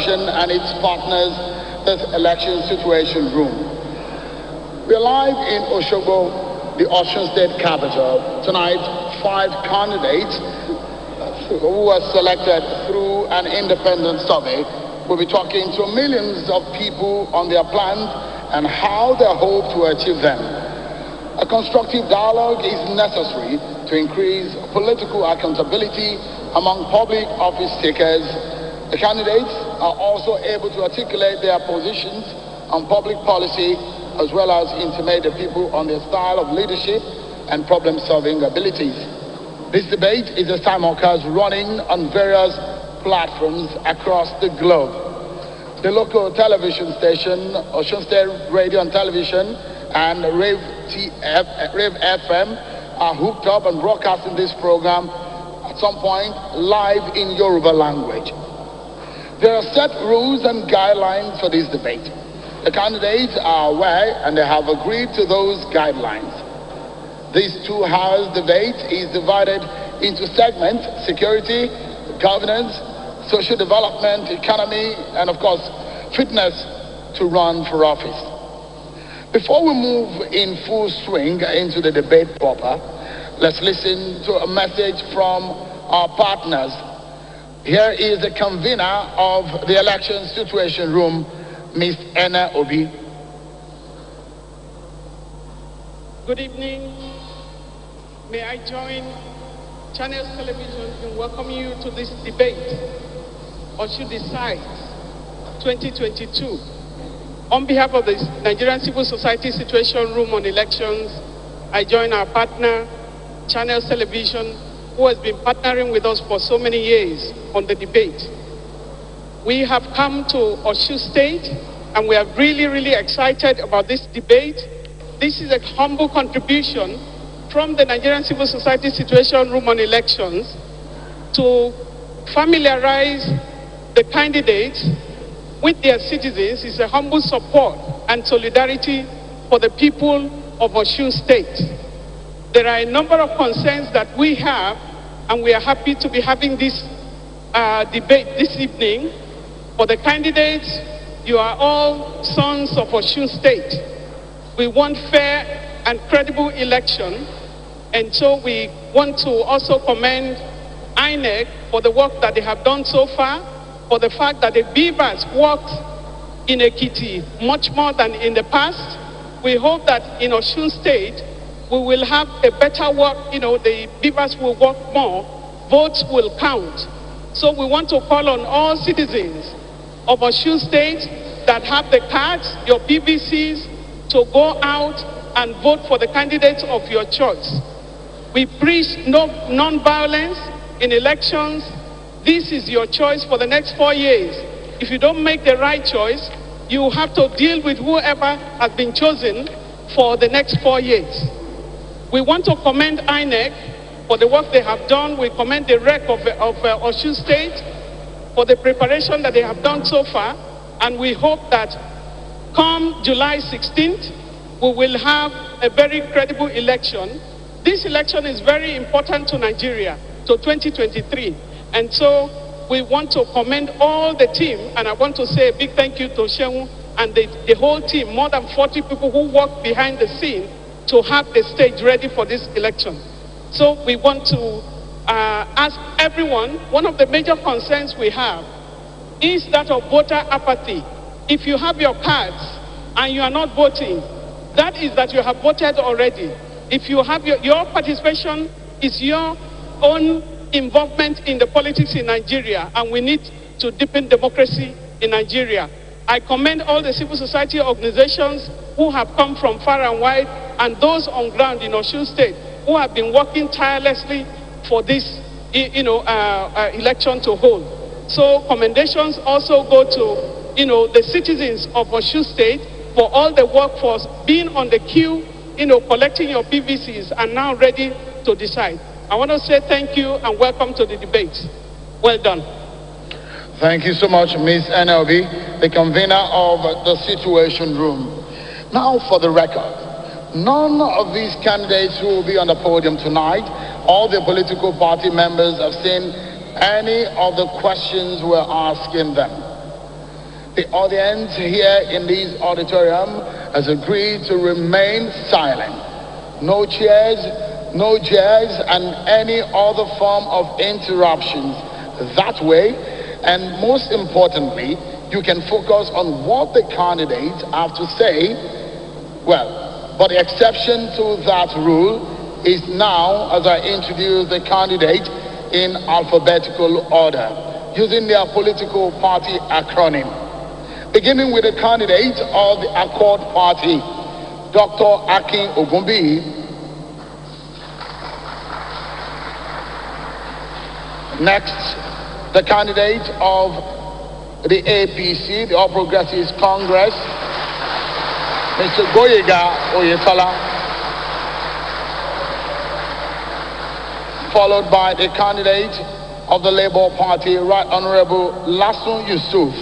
Television and its partners, this election situation room. We're live in Osogbo, the Osun State capital. Tonight, 5 candidates who were selected through an independent survey will be talking to millions of people on their plans and how they hope to achieve them. A constructive dialogue is necessary to increase political accountability among public office takers. The candidates are also able to articulate their positions on public policy as well as intimate the people on their style of leadership and problem-solving abilities. This debate is a simulcast running on various platforms across the globe. The local television station, Osun State Radio and Television, and Rave FM are hooked up and broadcasting this program at some point live in Yoruba language. There are set rules and guidelines for this debate. The candidates are aware and they have agreed to those guidelines. This 2-hour debate is divided into segments: security, governance, social development, economy, and of course, fitness to run for office. Before we move in full swing into the debate proper, let's listen to a message from our partners. Here is the convener of the election situation room, Ms. Anna Obi. Good evening. May I join Channels Television in welcoming you to this debate, Osun Decides 2022. On behalf of the Nigerian Civil Society Situation Room on Elections, I join our partner, Channels Television, who has been partnering with us for so many years on the debate. We have come to Osun State, and we are really excited about this debate. This is a humble contribution from the Nigerian Civil Society Situation Room on Elections to familiarize the candidates with their citizens. Is a humble support and solidarity for the people of Osun State. There are a number of concerns that we have, and we are happy to be having this debate this evening. For the candidates, you are all sons of Osun State. We want fair and credible election, and so we want to also commend INEC for the work that they have done so far, for the fact that the beavers worked in Ekiti much more than in the past. We hope that in Osun State, we will have a better work, the beavers will work more, votes will count. So we want to call on all citizens of Osun State that have the cards, your PVCs, to go out and vote for the candidates of your choice. We preach non-violence in elections. This is your choice for the next 4 years. If you don't make the right choice, you have to deal with whoever has been chosen for the next 4 years. We want to commend INEC for the work they have done. We commend the rec of Osun State for the preparation that they have done so far. And we hope that come July 16th, we will have a very credible election. This election is very important to Nigeria, to 2023. And so we want to commend all the team. And I want to say a big thank you to Shehu and the whole team, more than 40 people who work behind the scene to have the stage ready for this election. So we want to ask everyone, one of the major concerns we have is that of voter apathy. If you have your cards and you are not voting, that is that you have voted already. If you have your participation is your own involvement in the politics in Nigeria, and we need to deepen democracy in Nigeria. I commend all the civil society organizations who have come from far and wide, and those on ground in Osun State who have been working tirelessly for this election to hold. So commendations also go to the citizens of Osun State for all the workforce being on the queue, collecting your PVCs and now ready to decide. I want to say thank you and welcome to the debate. Well done. Thank you so much, Ms. NLB, the convener of the Situation Room. Now for the record, none of these candidates who will be on the podium tonight, all the political party members have seen any of the questions we're asking them. The audience here in this auditorium has agreed to remain silent. No cheers, no jeers, and any other form of interruptions. That way, and most importantly, you can focus on what the candidates have to say. Well, but the exception to that rule is now as I introduce the candidate in alphabetical order, using their political party acronym. Beginning with the candidate of the Accord Party, Dr. Akin Ogunbiyi. Next, the candidate of the APC, the All Progressives Congress, Mr. Goyega Oyetola, followed by the candidate of the Labour Party, Right Honorable Lasun Yusuf.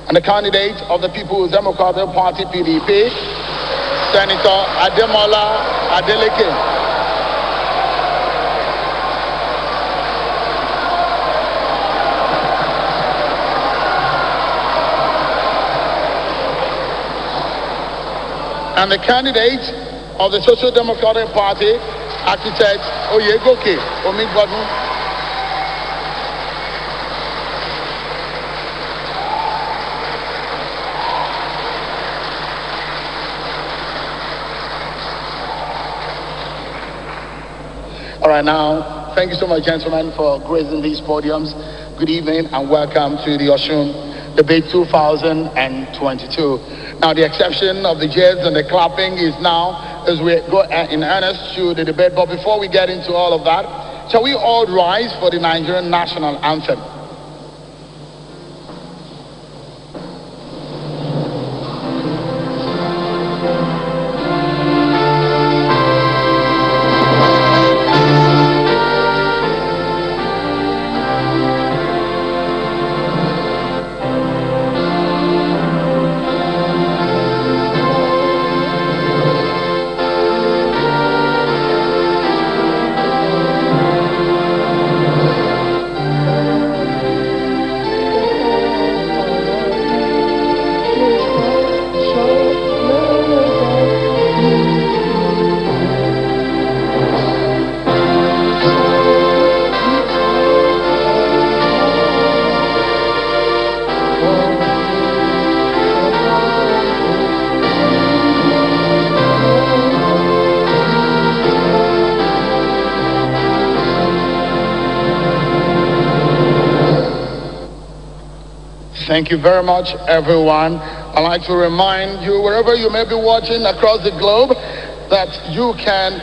And the candidate of the People's Democratic Party, PDP, Senator Ademola Adeleke. And the candidate of the Social Democratic Party, Architect Oyegoke Omigbadun. All right, now, thank you so much, gentlemen, for gracing these podiums. Good evening and welcome to the Osun Debate 2022. Now, the exception of the jeers and the clapping is now as we go in earnest to the debate. But before we get into all of that, shall we all rise for the Nigerian national anthem? Thank you very much, everyone. I'd like to remind you, wherever you may be watching across the globe, that you can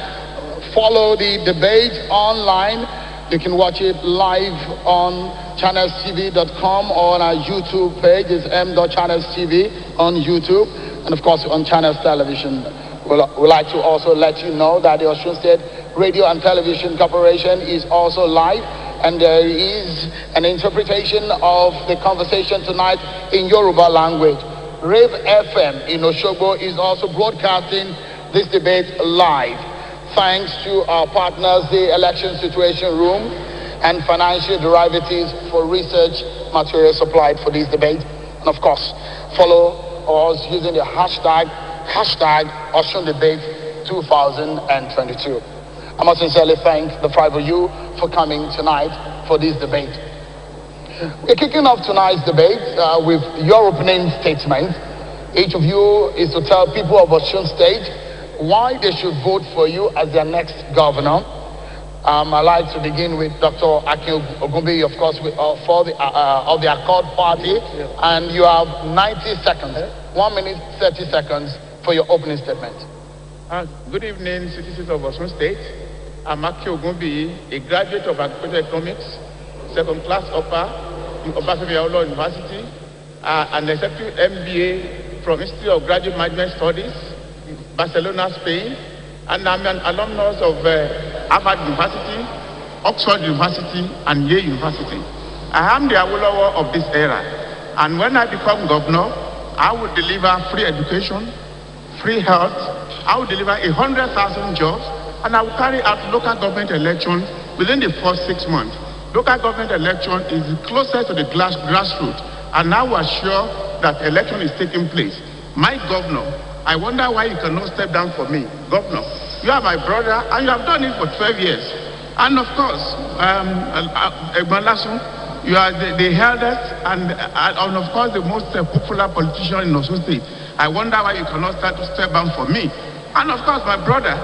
follow the debate online. You can watch it live on channelstv.com or on our YouTube page. It's m.channelstv on YouTube, and of course on Channels Television. We'd like to also let you know that the Osun State Radio and Television Corporation is also live, and there is an interpretation of the conversation tonight in Yoruba language. Rave FM in Osogbo is also broadcasting this debate live. Thanks to our partners, the Election Situation Room and Financial Derivatives for research material supplied for this debate. And of course, follow us using the hashtag Osun Debate 2022. I must sincerely thank the five of you for coming tonight for this debate. We're kicking off tonight's debate with your opening statement. Each of you is to tell people of Osun State why they should vote for you as their next governor. I'd like to begin with Dr. Akin Ogunbiyi, of course, of the Accord Party, and you have 90 seconds, 1 minute, 30 seconds for your opening statement. Good evening, citizens of Osun State. I'm Akin Ogunbiyi, a graduate of Agricultural Economics, second class upper in Obafemi Awolowo University, an executive MBA from Institute of Graduate Management Studies, Barcelona, Spain, and I'm an alumnus of Harvard University, Oxford University, and Yale University. I am the Awolowo of this era, and when I become governor, I will deliver free education, free health. I will deliver 100,000 jobs, and I will carry out local government election within the first 6 months. Local government election is closest to the grassroots, and I was sure that election is taking place. My governor, I wonder why you cannot step down for me. Governor, you are my brother, and you have done it for 12 years. And of course, you are the eldest and of course the most popular politician in Osun State. I wonder why you cannot step down for me. And of course, my brother,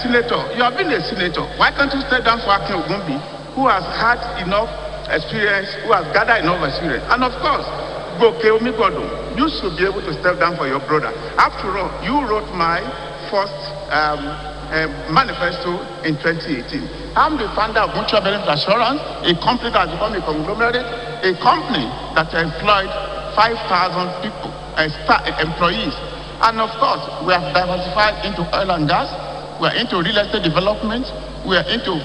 Senator, you have been a senator. Why can't you step down for Akin Ogunbi, who has had enough experience, who has gathered enough experience? And of course, you should be able to step down for your brother. After all, you wrote my first manifesto in 2018. I'm the founder of Mutual Benefit Assurance, a company that has become a conglomerate, a company that employed 5,000 people, employees. And of course, we have diversified into oil and gas, we are into real estate development, we are into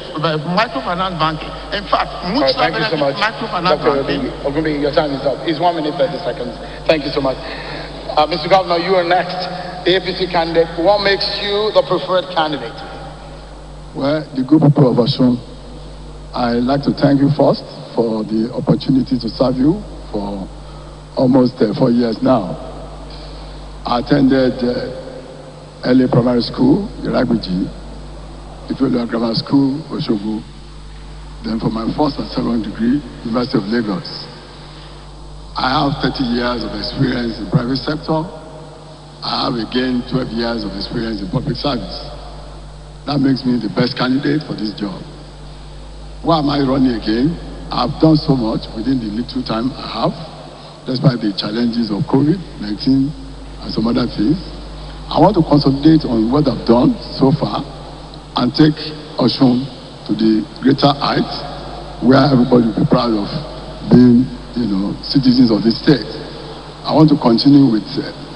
microfinance banking. In fact, Mutual Benefit Microfinance Banking. Ogunbi, your time is up. It's 1 minute 30 seconds. Thank you so much. Mr. Governor, you are next. The APC candidate. What makes you the preferred candidate? Well, the good people of Osun, I'd like to thank you first for the opportunity to serve you for almost 4 years now. I attended early primary school, Iragbeji, Ifeoluwa Grammar School, Osogbo. Then for my first and second degree, University of Lagos. I have 30 years of experience in private sector. I have again 12 years of experience in public service. That makes me the best candidate for this job. Why am I running again? I've done so much within the little time I have, despite the challenges of COVID-19 and some other things. I want to consolidate on what I've done so far and take Osun to the greater heights where everybody will be proud of being, citizens of this state. I want to continue with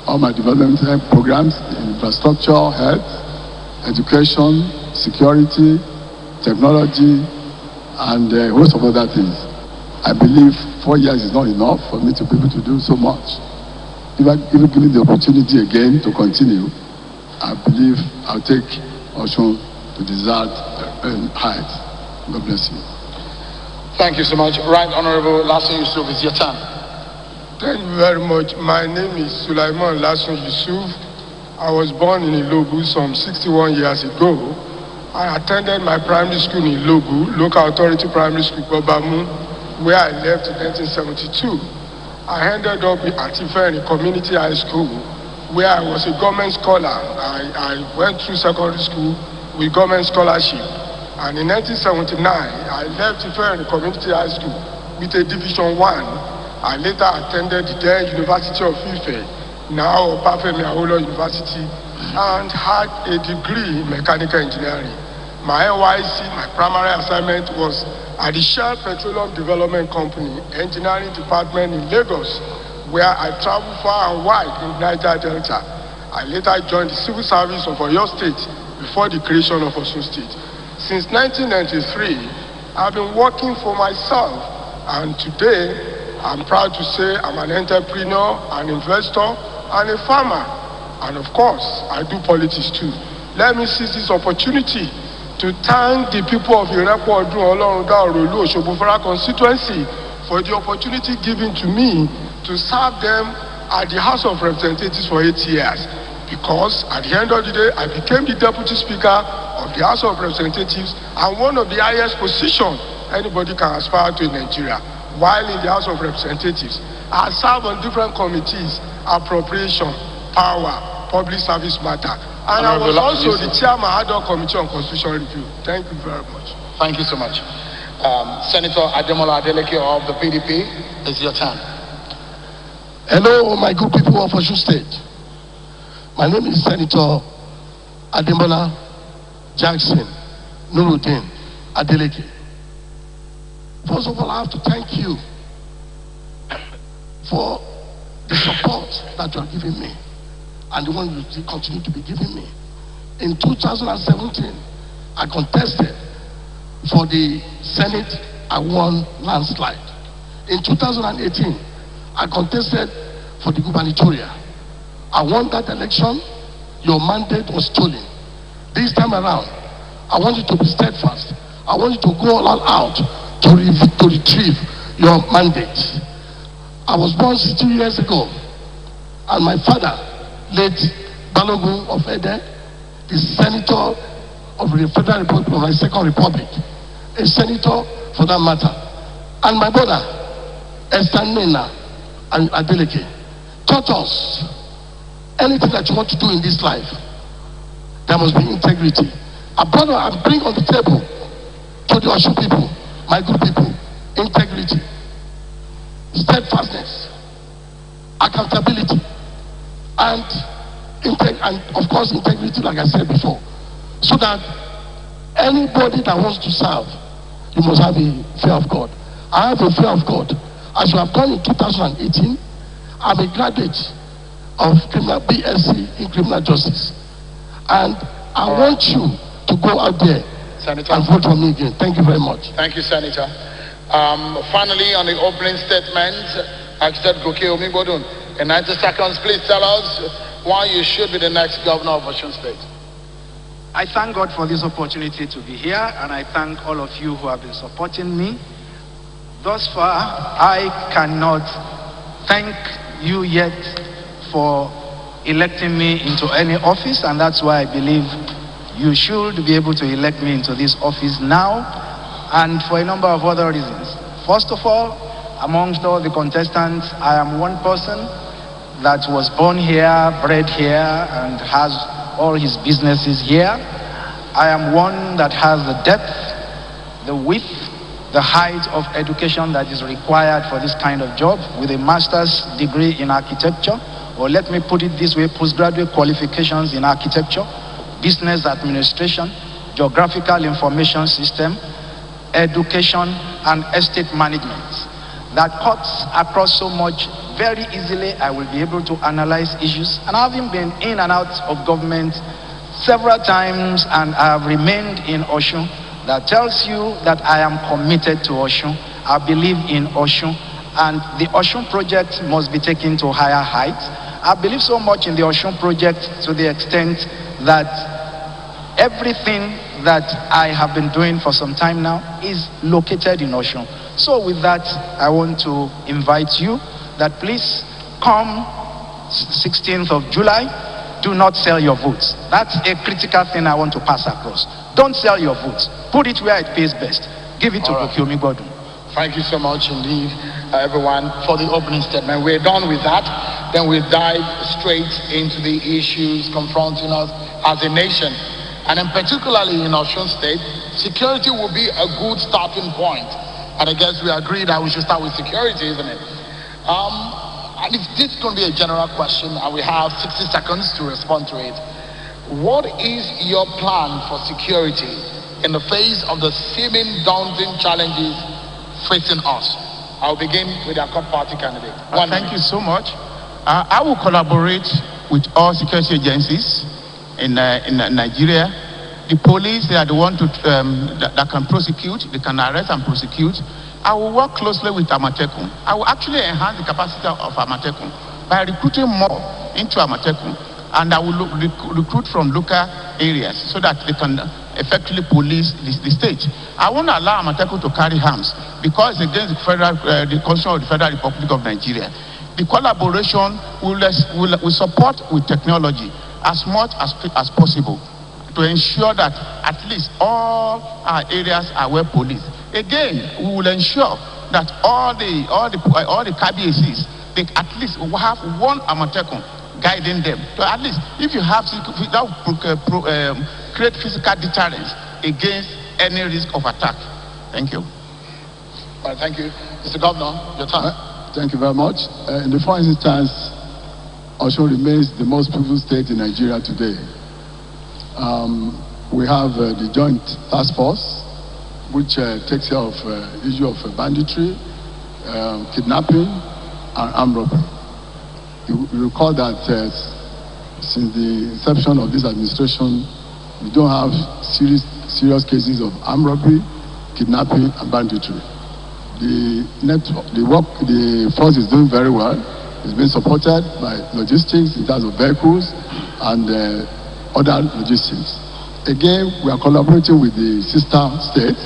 all my development programs, infrastructure, health, education, security, technology, and a host of other things. I believe 4 years is not enough for me to be able to do so much. If I give me the opportunity again to continue, I believe I'll take Osun to desired heights. God bless you. Thank you so much. Right Honorable Lasun Yusuf, it's your turn. Thank you very much. My name is Sulaiman Lasun Yusuf. I was born in Ilogu some 61 years ago. I attended my primary school in Ilogu, Local Authority Primary School, Bobamu, where I left in 1972. I ended up at Ifeanyi Community High School, where I was a government scholar. I went through secondary school with government scholarship. And in 1979, I left Ifeanyi Community High School with a Division 1. I later attended the then University of Ife, now Obafemi Awolowo University, and had a degree in mechanical engineering. My NYC, my primary assignment was at the Shell Petroleum Development Company Engineering Department in Lagos, where I traveled far and wide in Niger Delta. I later joined the civil service of Oyo State before the creation of Osun State. Since 1993, I've been working for myself, and today I'm proud to say I'm an entrepreneur, an investor, and a farmer. And of course, I do politics too. Let me seize this opportunity to thank the people of Irepo Odun Olorunda Orolu Osobofara constituency for the opportunity given to me to serve them at the House of Representatives for 8 years. Because at the end of the day, I became the Deputy Speaker of the House of Representatives and one of the highest positions anybody can aspire to in Nigeria. While in the House of Representatives, I serve on different committees, appropriation, power, public service matter. And I was also the chairman of the Committee on Constitutional Review. Thank you very much. Thank you so much. Senator Ademola Adeleke of the PDP, it's your turn. Hello, my good people of Osun State. My name is Senator Ademola Jackson Nuruddin Adeleke. First of all, I have to thank you for the support that you are giving me and the one you continue to be giving me. In 2017, I contested for the Senate. I won landslide. In 2018, I contested for the gubernatorial. I won that election. Your mandate was stolen. This time around, I want you to be steadfast. I want you to go all out to retrieve your mandate. I was born 60 years ago, and my father, late Balogun of Ede, is senator of the Federal Republic of the Second Republic, a senator for that matter. And my brother, Esther Nena and Adeleke, taught us anything that you want to do in this life, there must be integrity. A brother, I bring on the table to the Osun people, my good people, integrity, steadfastness, accountability, and of course integrity, like I said before, so that anybody that wants to serve, you must have a fear of God. I have a fear of God. As you have done in 2018, I'm a graduate of BSc in criminal justice, and I want you to go out there, Senator, and vote for me again. Thank you very much. Thank you, Senator. Finally, on the opening statement, Architect Goke Omigbodun, in 90 seconds, please tell us why you should be the next governor of Osun State. I thank God for this opportunity to be here, and I thank all of you who have been supporting me. Thus far, I cannot thank you yet for electing me into any office, and that's why I believe you should be able to elect me into this office now, and for a number of other reasons. First of all, amongst all the contestants, I am one person that was born here, bred here, and has all his businesses here. I am one that has the depth, the width, the height of education that is required for this kind of job, with a master's degree in architecture, or let me put it this way, postgraduate qualifications in architecture, business administration, geographical information system, education, and estate management. That cuts across so much. Very easily I will be able to analyze issues, and having been in and out of government several times, and I have remained in Osun, that tells you that I am committed to Osun. I believe in Osun, and the Osun project must be taken to higher heights. I believe so much in the Osun project to the extent that everything that I have been doing for some time now is located in Osun. So with that, I want to invite you that please come 16th of July, do not sell your votes. That's a critical thing I want to pass across. Don't sell your votes. Put it where it pays best. Give it to Goke Omigbodun. Thank you so much indeed, everyone, for the opening statement. We're done with that. Then we'll dive straight into the issues confronting us as a nation. And then particularly in Osun State, security will be a good starting point. And I guess we agree that we should start with security, isn't it? And this is going to be a general question, and we have 60 seconds to respond to it. What is your plan for security in the face of the seeming daunting challenges facing us? I'll begin with our party candidate. Thank you so much. I will collaborate with all security agencies in Nigeria. The police, they are the ones that can prosecute, they can arrest and prosecute. I will work closely with Amatekun. I will actually enhance the capacity of Amatekun by recruiting more into Amatekun, and I will recruit from local areas so that they can effectively police the state. I won't allow Amatekun to carry arms because it's against the Constitution of the Federal Republic of Nigeria. The collaboration will support with technology as much as possible to ensure that at least all our areas are well policed. Again, we will ensure that all the KBACs, they at least will have one Amatekun guiding them. So at least if you have create physical deterrence against any risk of attack. Thank you. All right, thank you. Mr. Governor, your turn. Thank you very much. In the first instance, Osun remains the most peaceful state in Nigeria today. We have the Joint Task Force, which takes care of issue of banditry, kidnapping, and armed robbery. You recall that since the inception of this administration, we don't have serious cases of armed robbery, kidnapping, and banditry. The force is doing very well. It's been supported by logistics in terms of vehicles and other logistics. Again, we are collaborating with the sister states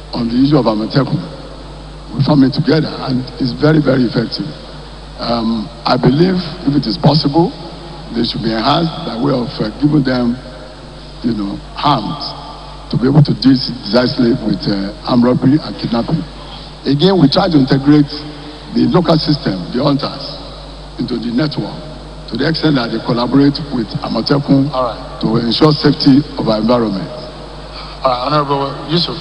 on the issue of Amateku. We form it together, and it's very, very effective. I believe if it is possible, they should be enhanced by way of giving them, arms to be able to deal decisively with armed robbery and kidnapping. Again, we try to integrate the local system, the hunters, into the network to the extent that they collaborate with Amateku to ensure safety of our environment. Honorable Yusuf.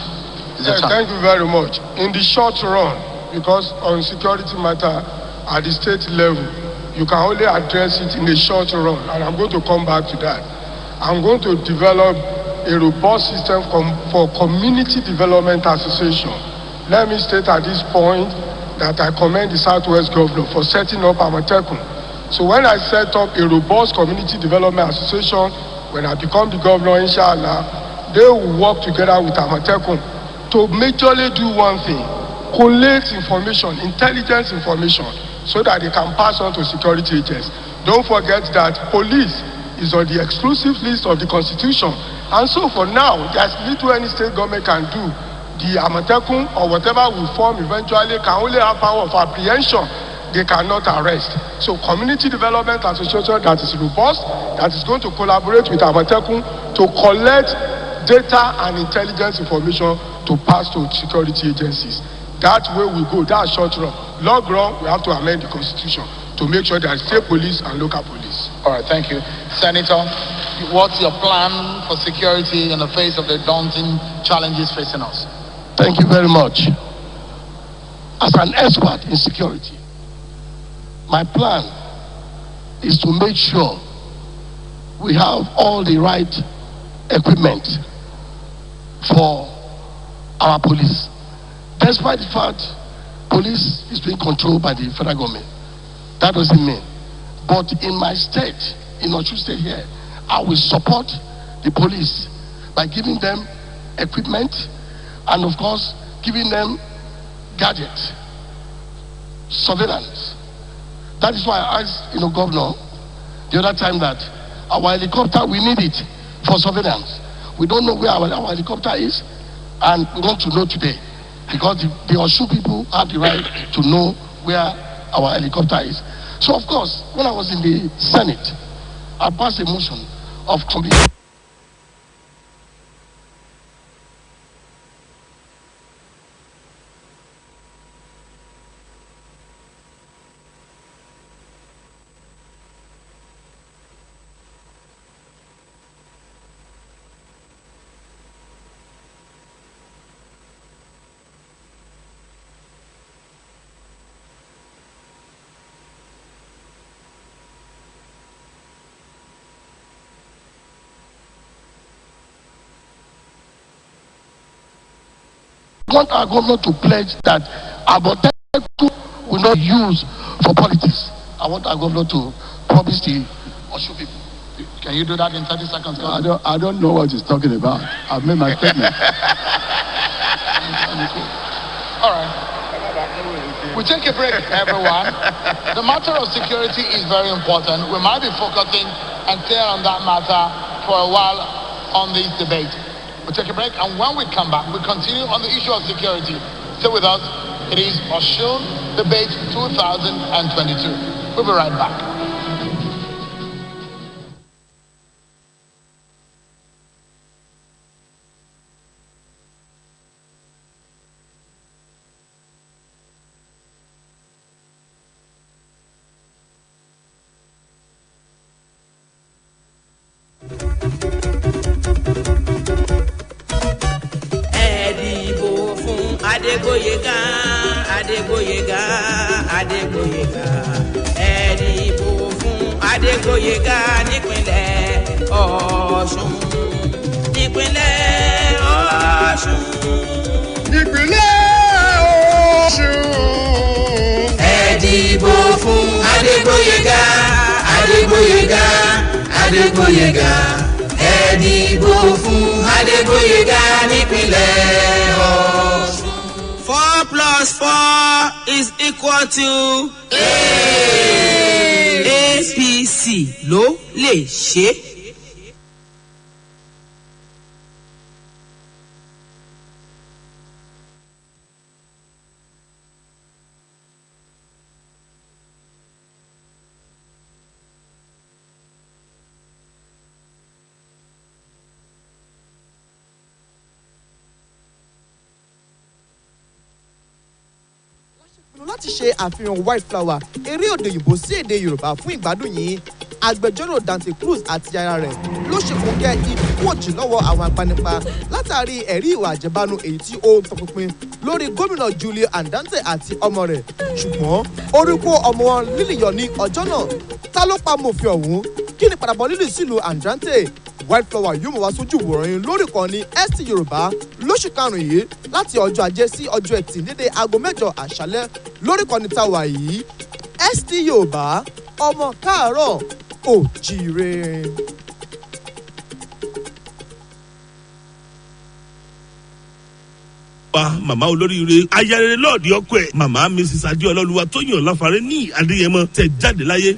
Thank you very much. In the short run, because on security matter at the state level, you can only address it in the short run, and I'm going to come back to that. I'm going to develop a robust system for community development association. Let me state at this point that I commend the Southwest Governor for setting up Amateku. So when I set up a robust community development association, when I become the governor, inshallah, they will work together with Amateku to majorly do one thing: collect information, intelligence information, so that they can pass on to security agents. Don't forget that police is on the exclusive list of the Constitution. And so for now, there's little any state government can do. The Amateku or whatever will form eventually can only have power of apprehension. They cannot arrest. So community development association that is robust, that is going to collaborate with Amateku to collect data and intelligence information to pass to security agencies. That way we go, that's short run. Long run, we have to amend the Constitution to make sure there is state police and local police. All right, thank you. Senator, what's your plan for security in the face of the daunting challenges facing us? Thank you very much. As an expert in security, my plan is to make sure we have all the right equipment for our police. Despite the fact police is being controlled by the federal government, that doesn't mean. But in my state, in Osun State here, I will support the police by giving them equipment and, of course, giving them gadgets, surveillance. That is why I asked, Governor, the other time that our helicopter, we need it for surveillance. We don't know where our helicopter is, and we want to know today, because the Osun people have the right to know where our helicopter is. So, of course, when I was in the Senate, I passed a motion of committee. I want our governor to pledge that Amateku will not use for politics. I want our governor to promise the Osun people. Can you do that in 30 seconds? I don't know what he's talking about. I've made my statement. All right. We take a break, everyone. The matter of security is very important. We might be focusing and clear on that matter for a while on this debate. We'll take a break, and when we come back, we continue on the issue of security. Stay with us. It is Osun Debate 2022. We'll be right back. Adégbóyèga ẹ dìbò fún Adégbóyèga nípínlẹ̀ Ọ̀ṣun nípínlẹ̀ Ọ̀ṣun ẹ dìbò fún Adégbóyèga ẹ dìbò fún Adégbóyèga nípínlẹ̀ Ọ̀ṣun. 4 + 4 is equal to 8. APC ló lè ṣe. láti ṣe àfihàn white flower eré òde òyìnbó sí èdè yorùbá fún ìgbádùn yìí agbẹjọ́rò Dante Cruz àti aya rẹ̀ ló ṣèkóńgẹ́ ikú òjì lọ́wọ́ àwọn agbanipa látàrí ẹ̀rí ìwà àjẹbánu èyí tí ó ń tọpinpin lórí gómìnà Julio Andante àti ọmọ rẹ̀ ṣùgbọ́n orúkọ ọmọ wọn lílì yọ ní ọjọ́ náà ta ló pa mòfin ọ̀hún kí ni padàbọ̀ lílì sílùú Andante white flower yóò mọ̀ wá sójú ìwòran yín lórí ìkànnì ST Yorùbá lóṣù karùn-ún yìí láti ọjọ́ ajé sí ọjọ́ ẹtì dédé aago 8 àṣálẹ́ lórí ìkànnì táwa yìí ST Yorùbá ọmọ káàárọ̀ òjíire. pa màmá olóríire ayarere lọ́ọ̀dì ọkọ ẹ̀ màmá Mrs. Adéọlá Olúwatóyìn Ọláfárẹ́ ní Adéyẹmọ tẹ̀ jáde láyé.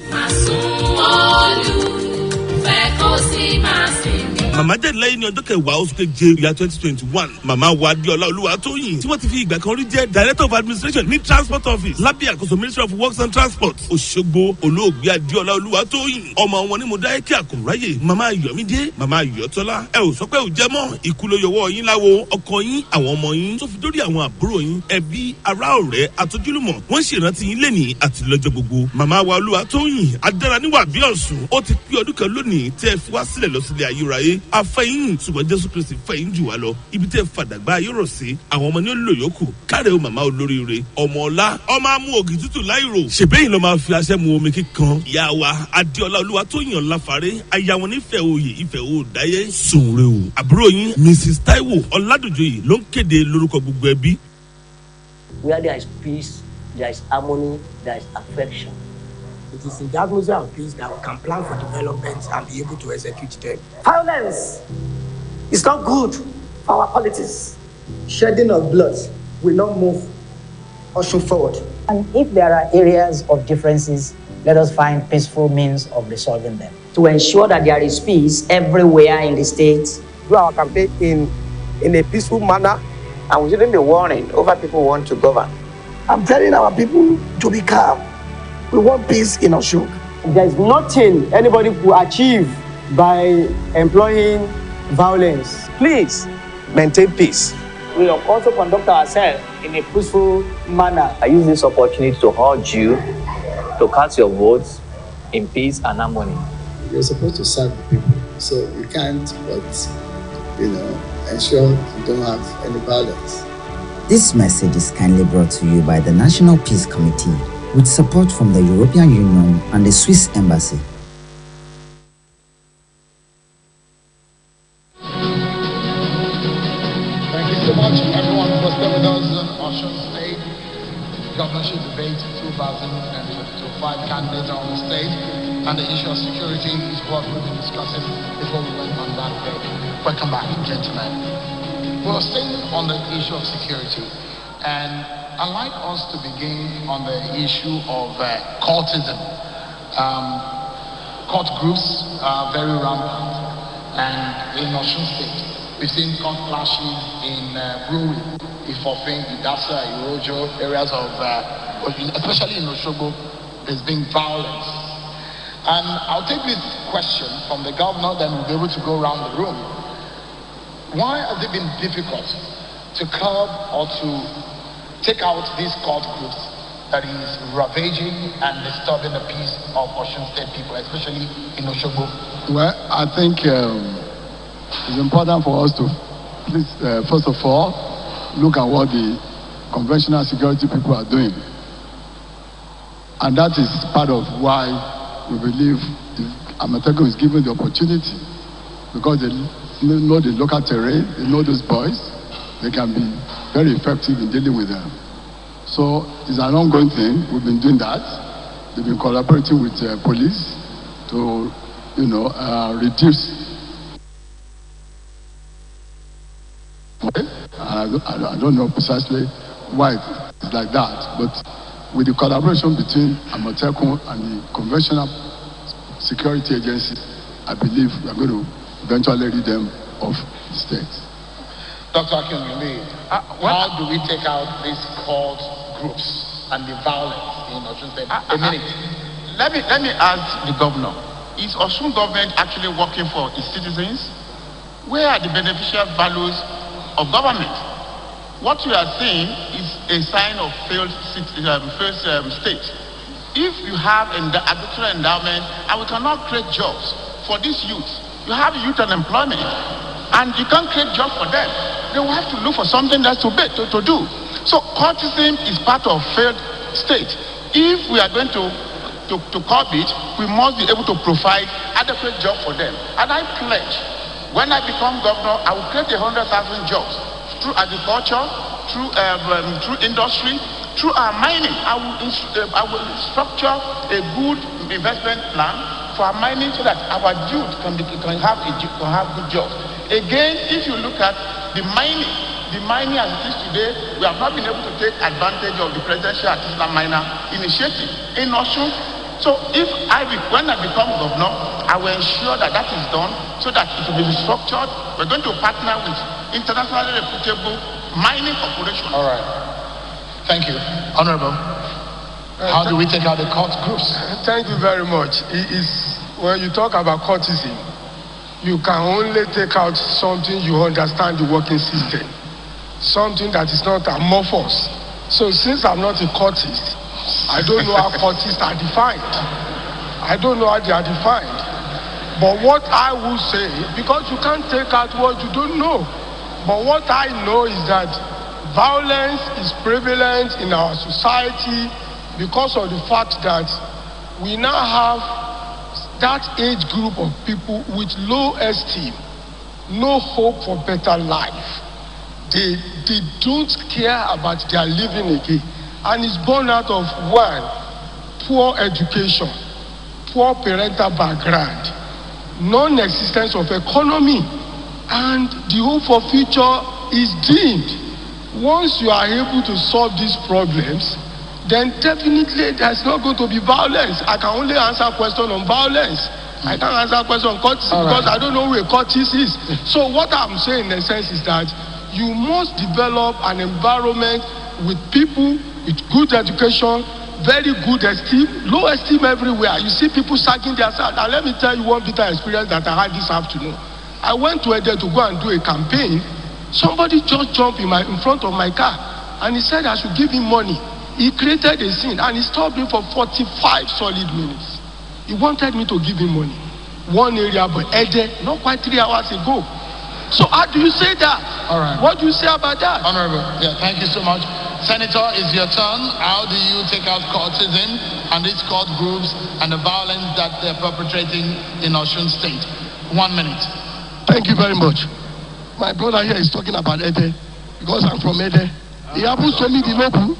Màmá jáde láyé ní ọjọ́ kẹwàá oṣù keje ìyá 2021. Màmá wa Adéọlá Olúwatóyìn tí wọ́n ti fi ìgbà kan rí jẹ́ Director of Administration ní Transport Office lábẹ́ àkóso Ministry of Works and Transport. Òṣogbo olóògbé Adéọlá Olúwatóyìn. Ọmọ wọn ní Mọdákẹ́kẹ́ Àkùnráyè. Màmá Yọ̀mídé, màmá Yọ̀tọ́lá. Ẹ ò sọ pé ò jẹ́ mọ́. Ikú ló yọwọ́ yín láwo. Ọkọ yín, àwọn ọmọ yín tó fi dórí àwọn àbúrò yín. Ẹbí, ará ọ̀rẹ́, àtojúlùmọ̀. Wọ́n ṣèrántí yín lẹ́nìí àti lọ́jọ́ gbogbo. Màmá wa Olúwatóyìn adára níwà bí Ọ̀ṣun. Ó ti pé ọdún kan lónìí tẹ́ ẹ fi wá sílẹ̀ lọ sílé ayérayé. Afẹ́yìn ṣùgbọ́n Jésù Kristi fẹ́yìn jù wá lọ. Ibi tẹ́ fàdàgbà ayé rọ̀ sí. Àwọn ọmọ ní ó lò yòókù. Káre o màmá olóríire. Ọmọ ọlá. Ọmọ amú ògì tútù láìrò. Ṣèbéyìn ló máa fi aṣẹ́ mu omi kíkan. Ìyá wa Adéọlá Olúwatóyìn Ọláfárẹ́. Aya wọn nífẹ̀ẹ́ oyè ìfẹ́ òdáyé. Sùnre o. Àbúrò yín Mrs. Taiwo Ọládòjòyè ló ń kéde lórúkọ gbogbo ẹbí. Where there is peace, there is harmony, there is affection. It is in the atmosphere of peace that we can plan for development and be able to execute them. Violence is not good for our politics. Shedding of blood will not move Osun forward. And if there are areas of differences, let us find peaceful means of resolving them. To ensure that there is peace everywhere in the state. Do our campaign in a peaceful manner, and we shouldn't be warning over people who want to govern. I'm telling our people to be calm. We want peace in Osun. There's nothing anybody could achieve by employing violence. Please maintain peace. We will also conduct ourselves in a peaceful manner. I use this opportunity to urge you to cast your votes in peace and harmony. You're supposed to serve the people, so you can't but, ensure you don't have any violence. This message is kindly brought to you by the National Peace Committee with support from the European Union and the Swiss Embassy. Thank you so much, everyone, for staying with us on Osun State Governorship Debate 2022. 5 candidates are on the stage, and the issue of security is what we've been discussing before we went on that debate. Welcome back, gentlemen. We're staying on the issue of security, and I'd like us to begin on the issue of cultism. Cult groups are very rampant, and in Osun State, we've seen cult clashes in Brewery, Ifofin, Idasa, Irojo, areas of, especially in Osogbo, there's been violence. And I'll take this question from the governor, then we'll be able to go around the room. Why has it been difficult to curb or to take out these cult groups that is ravaging and disturbing the peace of Osun State people, especially in Osogbo? Well, I think it's important for us to please, first of all, look at what the conventional security people are doing. And that is part of why we believe Amateco is given the opportunity, because they know the local terrain, they know those boys, they can be very effective in dealing with them. So it's an ongoing thing. We've been doing that. They've been collaborating with police to, reduce. I don't know precisely why it's like that, but with the collaboration between Amateco and the conventional security agencies, I believe we are going to eventually rid them of the state. Dr. Akinwumi, how do we take out these cult groups and the violence in Osun State? A minute. Let me ask the governor, is Osun government actually working for its citizens? Where are the beneficial values of government? What we are seeing is a a sign of failed state. If you have an arbitrary endowment and we cannot create jobs for these youth, you have youth unemployment and you can't create jobs for them, they will have to look for something else to do. So cultism is part of failed state. If we are going to curb it, we must be able to provide adequate jobs for them. And I pledge, when I become governor, I will create 100,000 jobs through agriculture, through industry, through our mining. I will structure a good investment plan for our mining so that our youth can have good jobs. Again, if you look at the mining as it is today, we have not been able to take advantage of the presidential artisanal miner initiative in Osun. So when I become governor, I will ensure that is done so that it will be restructured. We're going to partner with internationally reputable mining corporations. All right. Thank you. Honorable, how do we take out the court groups? Thank you very much. When you talk about courtesy, you can only take out something you understand the working system, something that is not amorphous. So since I'm not a courtist, I don't know how courtists are defined. I don't know how they are defined. But what I will say, because you can't take out what you don't know, but what I know is that violence is prevalent in our society because of the fact that we now have that age group of people with low esteem, no hope for better life. They don't care about their living again. And it's born out of one, poor education, poor parental background, non-existence of economy, and the hope for future is dimmed. Once you are able to solve these problems, then definitely there's not going to be violence. I can only answer a question on violence. I can't answer a question on courtesy because I don't know who a courtesy is. So what I'm saying in a sense is that you must develop an environment with people with good education, very good esteem, low esteem everywhere. You see people sagging their side. And let me tell you one bitter experience that I had this afternoon. I went to Ede to go and do a campaign. Somebody just jumped in front of my car and he said I should give him money. He created a scene and he stopped me for 45 solid minutes. He wanted me to give him money. One area, but Ede, not quite 3 hours ago. So how do you say that? All right. What do you say about that? Honorable, yeah, thank you so much. Senator, it's your turn. How do you take out courtism and these court groups and the violence that they're perpetrating in Osun State? 1 minute. Thank you very much. My brother here is talking about Ede because I'm from Ede. It happens to me in Ilobu.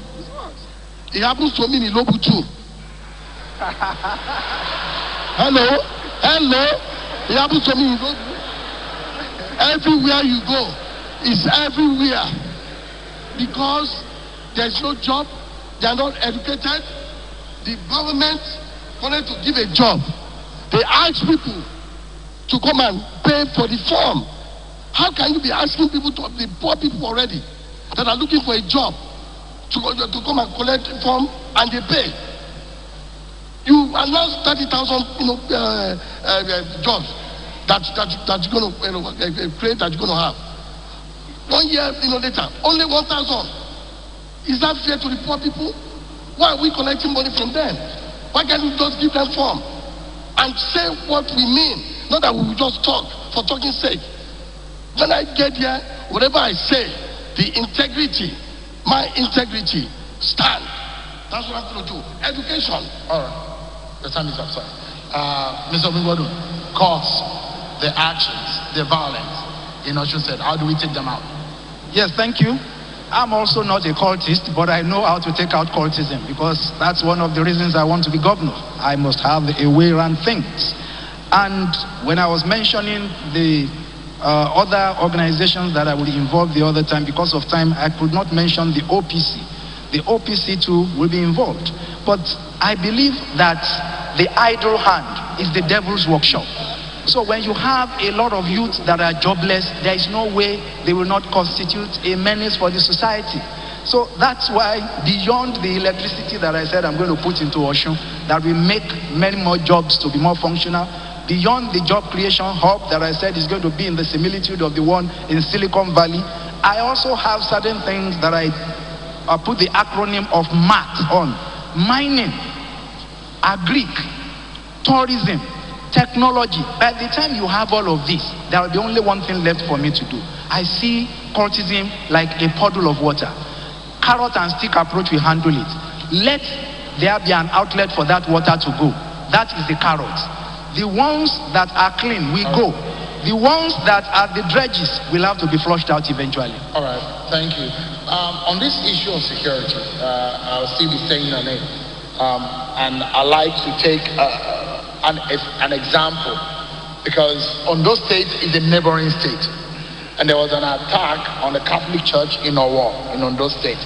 It happens to me in Ilobu too. Hello? It happens to me in Ilobu. Everywhere you go, it's everywhere. Because there's no job, they are not educated. The government wanted to give a job. They ask people to come and pay for the form. How can you be asking people, the poor people already, that are looking for a job, to come and collect the form and they pay? You announce 30,000, jobs that you're going to create, that you're going to have. 1 year, later, only 1,000. Is that fair to the poor people? Why are we collecting money from them? Why can't we just give them form and say what we mean? Not that we will just talk for talking's sake. When I get here, whatever I say, my integrity, stand. That's what I'm going to do. Education. All right. The time is up, sorry. Mr. Mingwadu, courts, the actions, the violence in Osun State, how do we take them out? Yes, thank you. I'm also not a cultist, but I know how to take out cultism because that's one of the reasons I want to be governor. I must have a way around things. And when I was mentioning the other organizations that I would involve the other time, because of time, I could not mention the OPC. The OPC too will be involved. But I believe that the idle hand is the devil's workshop. So when you have a lot of youth that are jobless, there is no way they will not constitute a menace for the society. So that's why beyond the electricity that I said I'm going to put into Osun, that will make many more jobs to be more functional, beyond the job creation hub that I said is going to be in the similitude of the one in Silicon Valley, I also have certain things that I put the acronym of MAT on: mining, agric, tourism, technology. By the time you have all of this, there will be only one thing left for me to do. I see cultism like a puddle of water. Carrot and stick approach will handle it. Let there be an outlet for that water to go. That is the carrot. The ones that are clean will go. The ones that are the dredges will have to be flushed out eventually. All right, thank you. On this issue of security, I'll still be saying your name. And I like to take an example, because Ondo State is a neighboring state. And there was an attack on the Catholic Church in Owo, in Ondo State.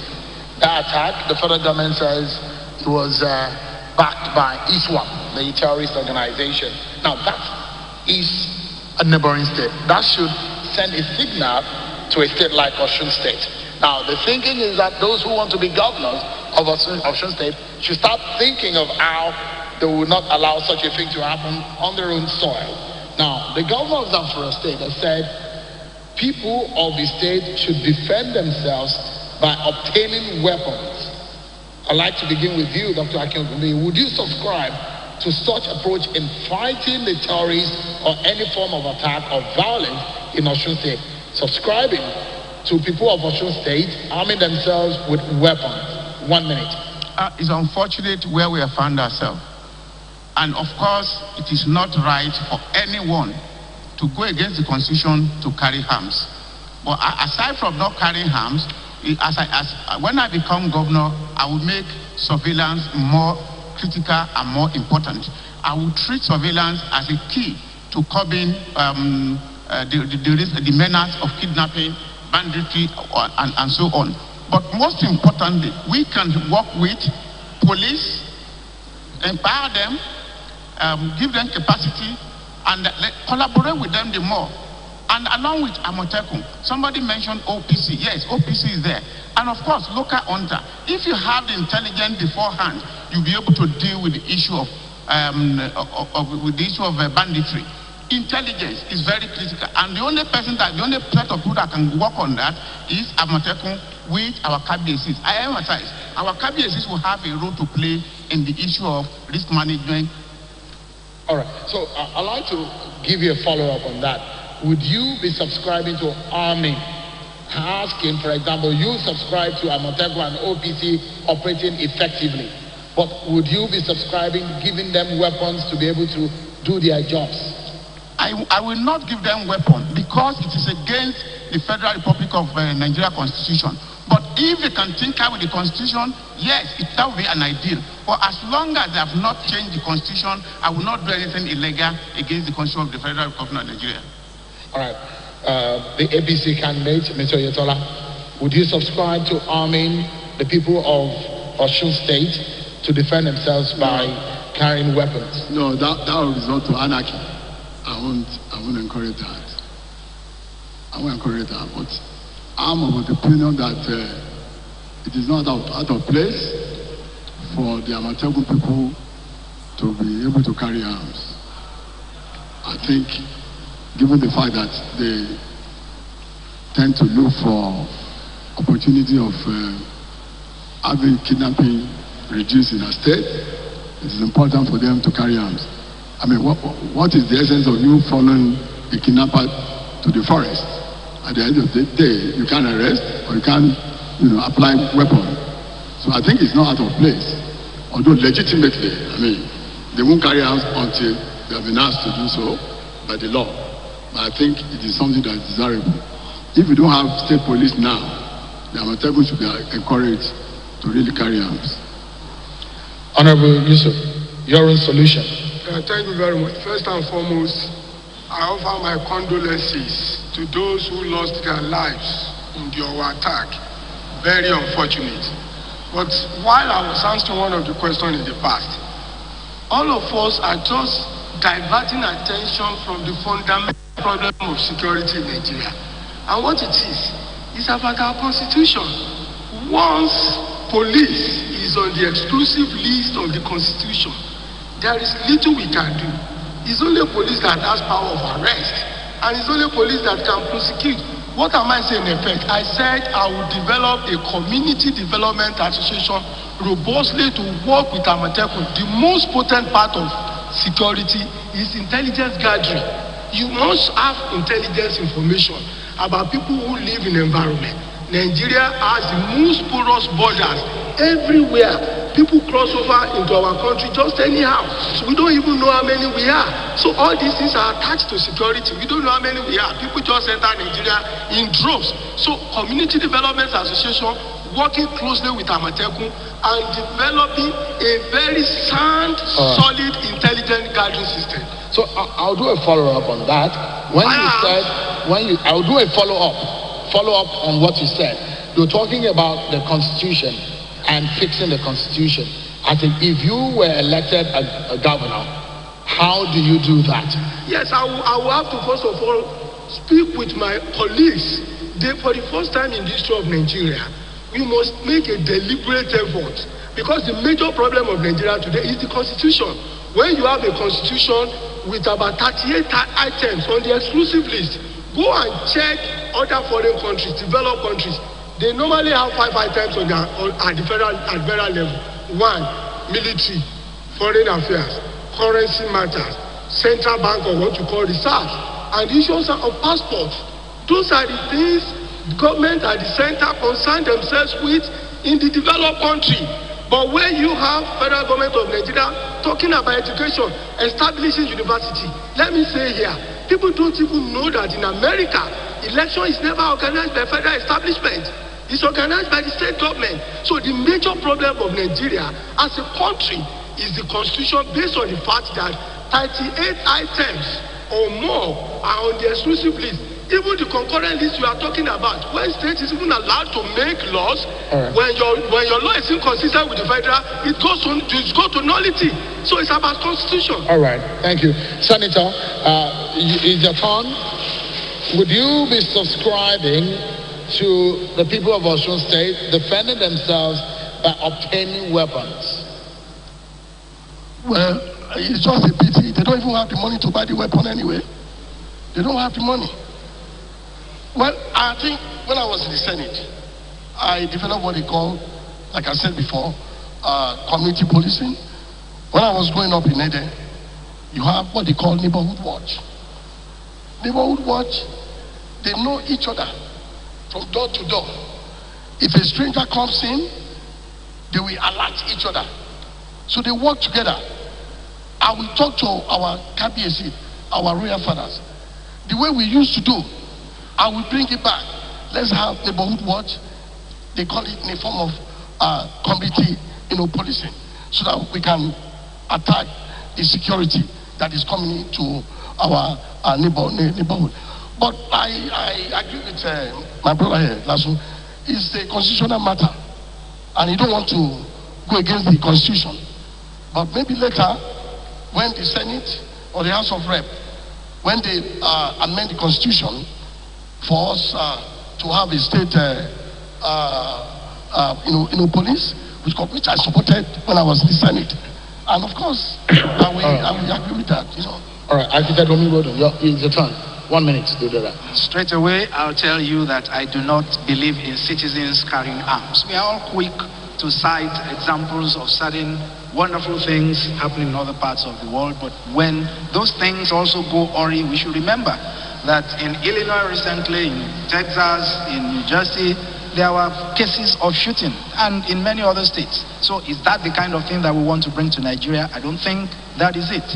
That attack, the federal government says it was backed by ISWAP, the terrorist organization. Now that is a neighboring state. That should send a signal to a state like Osun State. Now the thinking is that those who want to be governors of Osun State should start thinking of how they will not allow such a thing to happen on their own soil. Now the governor of Zamfara State has said people of the state should defend themselves by obtaining weapons. I'd like to begin with you, Dr. Akinkunmi. Would you subscribe to such approach in fighting the terrorists or any form of attack or violence in Osun State? Subscribing to people of Osun State arming themselves with weapons. 1 minute. It's unfortunate where we have found ourselves. And of course, it is not right for anyone to go against the constitution to carry arms. But aside from not carrying arms, when I become governor, I will make surveillance more critical and more important. I will treat surveillance as a key to curbing the menace of kidnapping, banditry, and so on. But most importantly, we can work with police, empower them, give them capacity, and collaborate with them the more. And along with Amotekun, somebody mentioned OPC. Yes, OPC is there. And of course, local hunter. If you have the intelligence beforehand, you'll be able to deal with the issue of banditry. Intelligence is very critical, and the only set of people that can work on that is Amotekun with our KBACs. I emphasize, our KBACs will have a role to play in the issue of risk management. All right. So I'd like to give you a follow-up on that. Would you be subscribing to arming? Asking, for example, you subscribe to Amotekun and OPC operating effectively, but would you be subscribing, giving them weapons to be able to do their jobs? I will not give them weapons because it is against the Federal Republic of Nigeria Constitution. But if they can tinker with the Constitution, yes, that will be an ideal. But as long as they have not changed the Constitution, I will not do anything illegal against the Constitution of the Federal Republic of Nigeria. All right. The APC candidate, Mr. Oyetola, would you subscribe to arming the people of Osun State to defend themselves by carrying weapons? No, that will result to anarchy. I won't encourage that. I won't encourage that. But I'm of the opinion that it is not out of place for the Amotekun people to be able to carry arms. I think, given the fact that they tend to look for opportunity of having kidnapping reduced in a state, it is important for them to carry arms. I mean, what is the essence of you following a kidnapper to the forest? At the end of the day, you can't arrest or you can't, apply weapon. So I think it's not out of place. Although legitimately, I mean, they won't carry arms until they have been asked to do so by the law. But I think it is something that is desirable. If we don't have state police now, the Amotekun should be encouraged to really carry arms. Honorable Yusuf, your own solution. Thank you very much. First and foremost, I offer my condolences to those who lost their lives in the Owo attack. Very unfortunate. But while I was answering one of the questions in the past, all of us are just diverting attention from the fundamental problem of security in Nigeria. And what it is about our constitution. Once police is on the exclusive list of the constitution, there is little we can do. It's only police that has power of arrest, and it's only police that can prosecute. What am I saying in effect? I said I will develop a community development association robustly to work with Amatekun. The most potent part of security is intelligence gathering. You must have intelligence information about people who live in the environment. Nigeria has the most porous borders everywhere. People cross over into our country just anyhow. So we don't even know how many we are. So all these things are attached to security. We don't know how many we are. People just enter Nigeria in droves. So Community Development Association working closely with Amatekun and developing a very sound, solid, intelligent gathering system. So I'll do a follow-up on that. I'll do a follow-up on what you said. You're talking about the Constitution and fixing the Constitution. I think if you were elected a governor, how do you do that? Yes, I will have to first of all speak with my colleagues. For the first time in the history of Nigeria, we must make a deliberate effort, because the major problem of Nigeria today is the Constitution. When you have a Constitution with about 38 items on the exclusive list, go and check other foreign countries, developed countries. They normally have 5 items at the federal level. 1, military, foreign affairs, currency matters, central bank, or what you call reserves, and issues of passports. Those are the things the government at the center concern themselves with in the developed country. But when you have federal government of Nigeria talking about education, establishing university, let me say here, people don't even know that in America, election is never organized by federal establishment. It's organized by the state government. So the major problem of Nigeria as a country is the Constitution, based on the fact that 38 items or more are on the exclusive list. Even the concurrent list you are talking about, when states is even allowed to make laws, when your law is inconsistent with the federal, it goes to nullity. So it's about Constitution. All right, thank you. Senator, it's your turn. Would you be subscribing to the people of Osun State defending themselves by obtaining weapons? Well, it's just a pity. They don't even have the money to buy the weapon anyway. They don't have the money. Well, I think when I was in the Senate, I developed what they call, like I said before, community policing. When I was growing up in Ede, you have what they call neighborhood watch. Neighborhood watch, they know each other from door to door. If a stranger comes in, they will alert each other. So they work together. I will talk to our KBSC, our royal fathers. The way we used to do, I will bring it back. Let's have neighborhood watch. They call it in a form of community, policing, so that we can attack the security that is coming into our neighborhood. But I agree with my brother here, Lasso. It's a constitutional matter, and you don't want to go against the Constitution. But maybe later, when the Senate or the House of Rep, when they amend the Constitution, for us to have a state, police, which I supported when I was in the Senate, and of course, I will agree with that. All right, Architect Domingo, it's your turn. 1 minute to do that. Straight away, I'll tell you that I do not believe in citizens carrying arms. We are all quick to cite examples of certain wonderful things happening in other parts of the world, but when those things also go awry, we should remember that in Illinois recently, in Texas, in New Jersey, there were cases of shooting, and in many other states. So is that the kind of thing that we want to bring to Nigeria? I don't think that is it.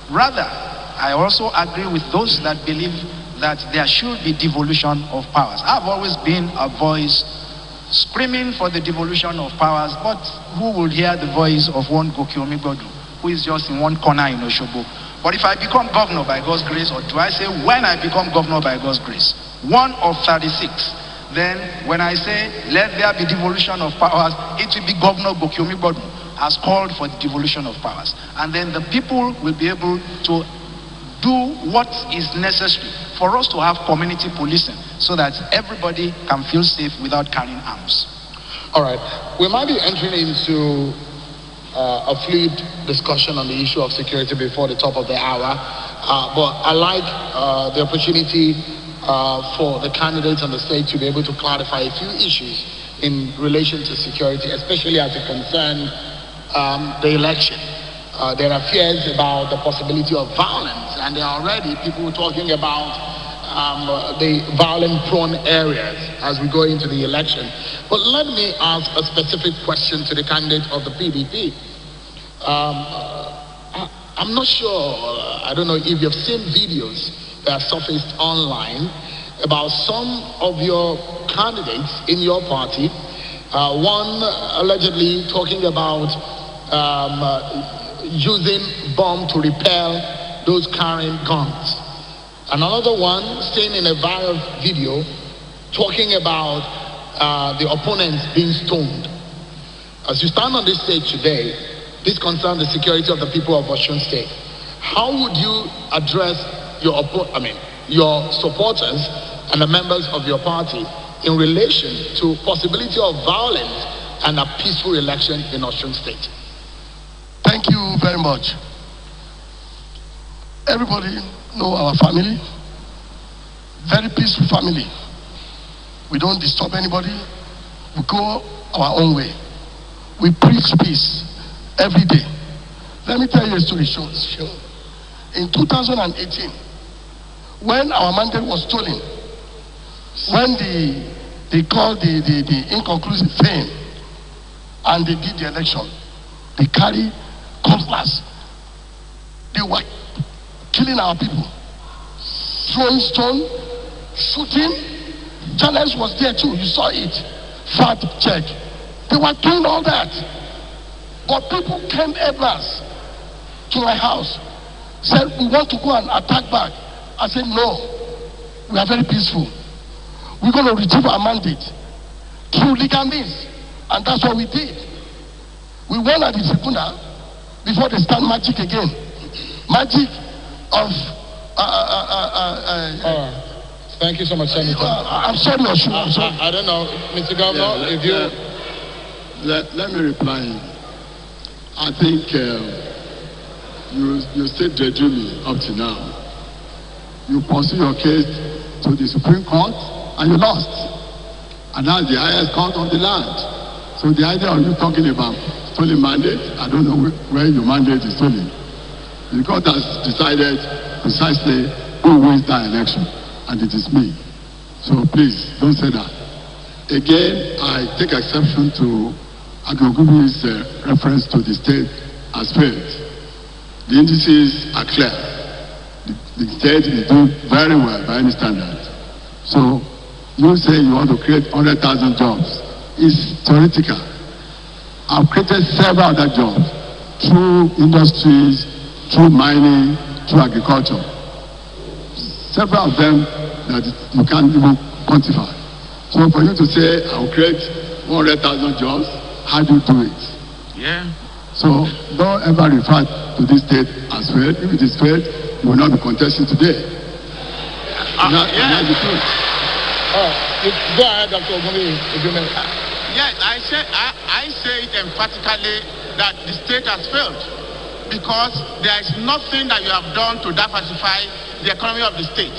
Rather, I also agree with those that believe that there should be devolution of powers. I've always been a voice screaming for the devolution of powers, but who will hear the voice of one Gokiomi Godu, who is just in one corner in Oshobo? But if I become governor by God's grace, or do I say when I become governor by God's grace? 1 of 36. Then when I say let there be devolution of powers, it will be Governor Gokiomi Godu has called for the devolution of powers. And then the people will be able to do what is necessary for us to have community policing so that everybody can feel safe without carrying arms. All right. We might be entering into a fluid discussion on the issue of security before the top of the hour, but I like the opportunity for the candidates and the state to be able to clarify a few issues in relation to security, especially as it concerns the election. There are fears about the possibility of violence, and there are already people talking about the violent-prone areas as we go into the election. But let me ask a specific question to the candidate of the PDP. I'm not sure, I don't know if you've seen videos that surfaced online about some of your candidates in your party. One allegedly talking about using bomb to repel those carrying guns. Another one staying in a viral video talking about the opponents being stoned. As you stand on this stage today, this concerns the security of the people of Osun State. How would you address your supporters and the members of your party in relation to possibility of violence and a peaceful election in Osun State? Thank you very much. Everybody know our family. Very peaceful family. We don't disturb anybody. We go our own way. We preach peace every day. Let me tell you a story. In 2018, when our mandate was stolen, when they called the inconclusive thing and they did the election, they carry cutlass. They were killing our people, throwing stone, shooting. Channels was there too, you saw it. Fact check. They were doing all that. But people came elders to my house, said, we want to go and attack back. I said, no, we are very peaceful. We're going to retrieve our mandate through legal means. And that's what we did. We won at the tribunal before they start magic again. Magic of... Thank you so much, Senator. I'm sorry, Osun. I'm sorry. I don't know, Mr. Governor, if you... Let me reply. I think you stayed dreaming up to now. You pursued your case to the Supreme Court and you lost. And that's the highest court of the land. So the idea of you talking about stolen mandate, I don't know where your mandate is stolen. The court has decided precisely who wins that election, and it is me. So please, don't say that. Again, I take exception to Agogubi's reference to the state as failed. The indices are clear. The state is doing very well by any standard. So you say you want to create 100,000 jobs. It's theoretical. I've created several other jobs through industries, through mining, through agriculture. Several of them that you can't even quantify. So for you to say I'll create 100,000 jobs, how do you do it? Yeah. So don't ever refer to this state as failed. If it is failed, you will not be contesting today. That's the truth. Go ahead, Dr. Ogumi, if you may. Yes, I say it emphatically that the state has failed because there is nothing that you have done to diversify the economy of the state.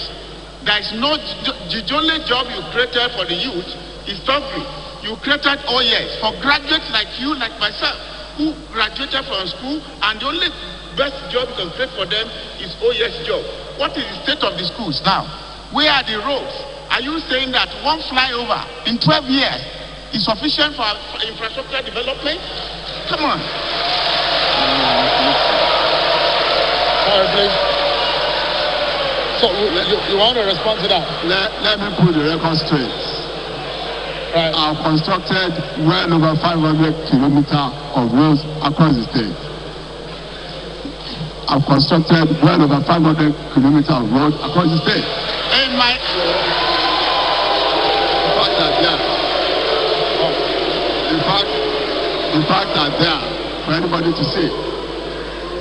There is no, the only job you created for the youth is factory. You created OES for graduates like you, like myself, who graduated from school, and the only best job you can create for them is OES job. What is the state of the schools now? Where are the roads? Are you saying that one flyover in 12 years is sufficient for infrastructure development? Come on. Sorry, please. So you want to respond to that? Let me put the record straight. Right. I've constructed well over 500 kilometers of roads across the state. I've constructed well over 500 kilometers of roads across the state. In my... The facts are there for anybody to see.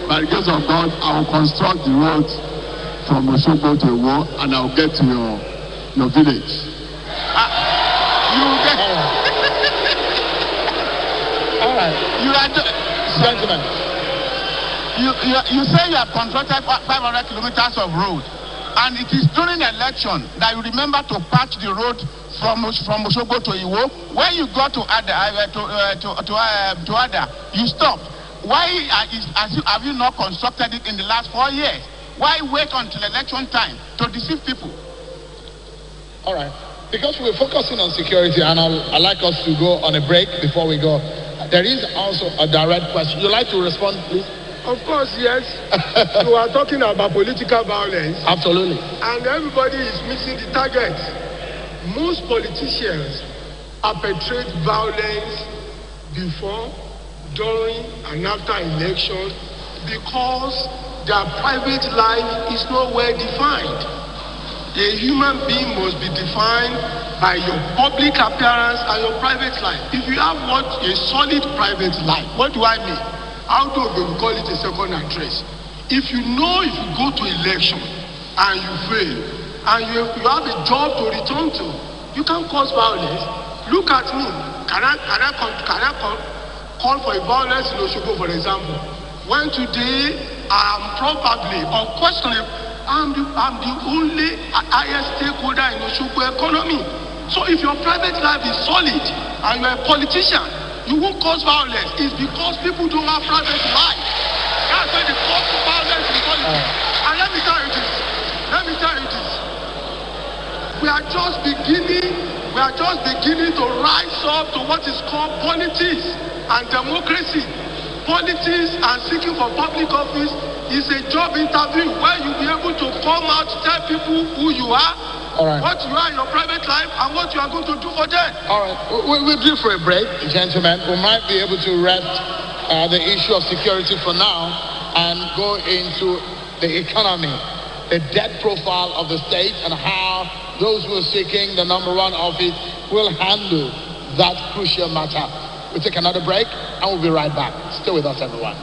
By the grace of God, I will construct the roads from Osogbo to Ewo, and I will get to your village. All right. Gentlemen. You say you have constructed 500 kilometers of road. And it is during election that you remember to patch the road from Osogbo to Iwo. When you go to Ada, you stop. Why have you not constructed it in the last 4 years? Why wait until election time to deceive people? All right. Because we're focusing on security, and I'd like us to go on a break before we go. There is also a direct question. You'd like to respond, please? Of course, yes. You are talking about political violence. Absolutely. And everybody is missing the target. Most politicians perpetrate violence before, during, and after election because their private life is not well defined. A human being must be defined by your public appearance and your private life. If you have a solid private life, what do I mean? Outdoor, they will call it a second address. If you know if you go to election and you fail, and you have a job to return to, you can cause violence. Look at me. Can I call for a violence in Osogbo, for example? When today I am probably, unquestionably, I'm the only highest stakeholder in Osogbo economy. So if your private life is solid and you're a politician, you won't cause violence. It's because people don't have private life. That's why they cause violence in politics. And let me tell you this. We are just beginning to rise up to what is called politics and democracy. Politics and seeking for public office is a job interview where you'll be able to come out to tell people who you are, what you are in your private life, and what you are going to do for them. All right, we'll do for a break, gentlemen. We might be able to rest the issue of security for now and go into the economy, the debt profile of the state, and how those who are seeking the #1 office will handle that crucial matter. We'll take another break and we'll be right back. Stay with us, everyone.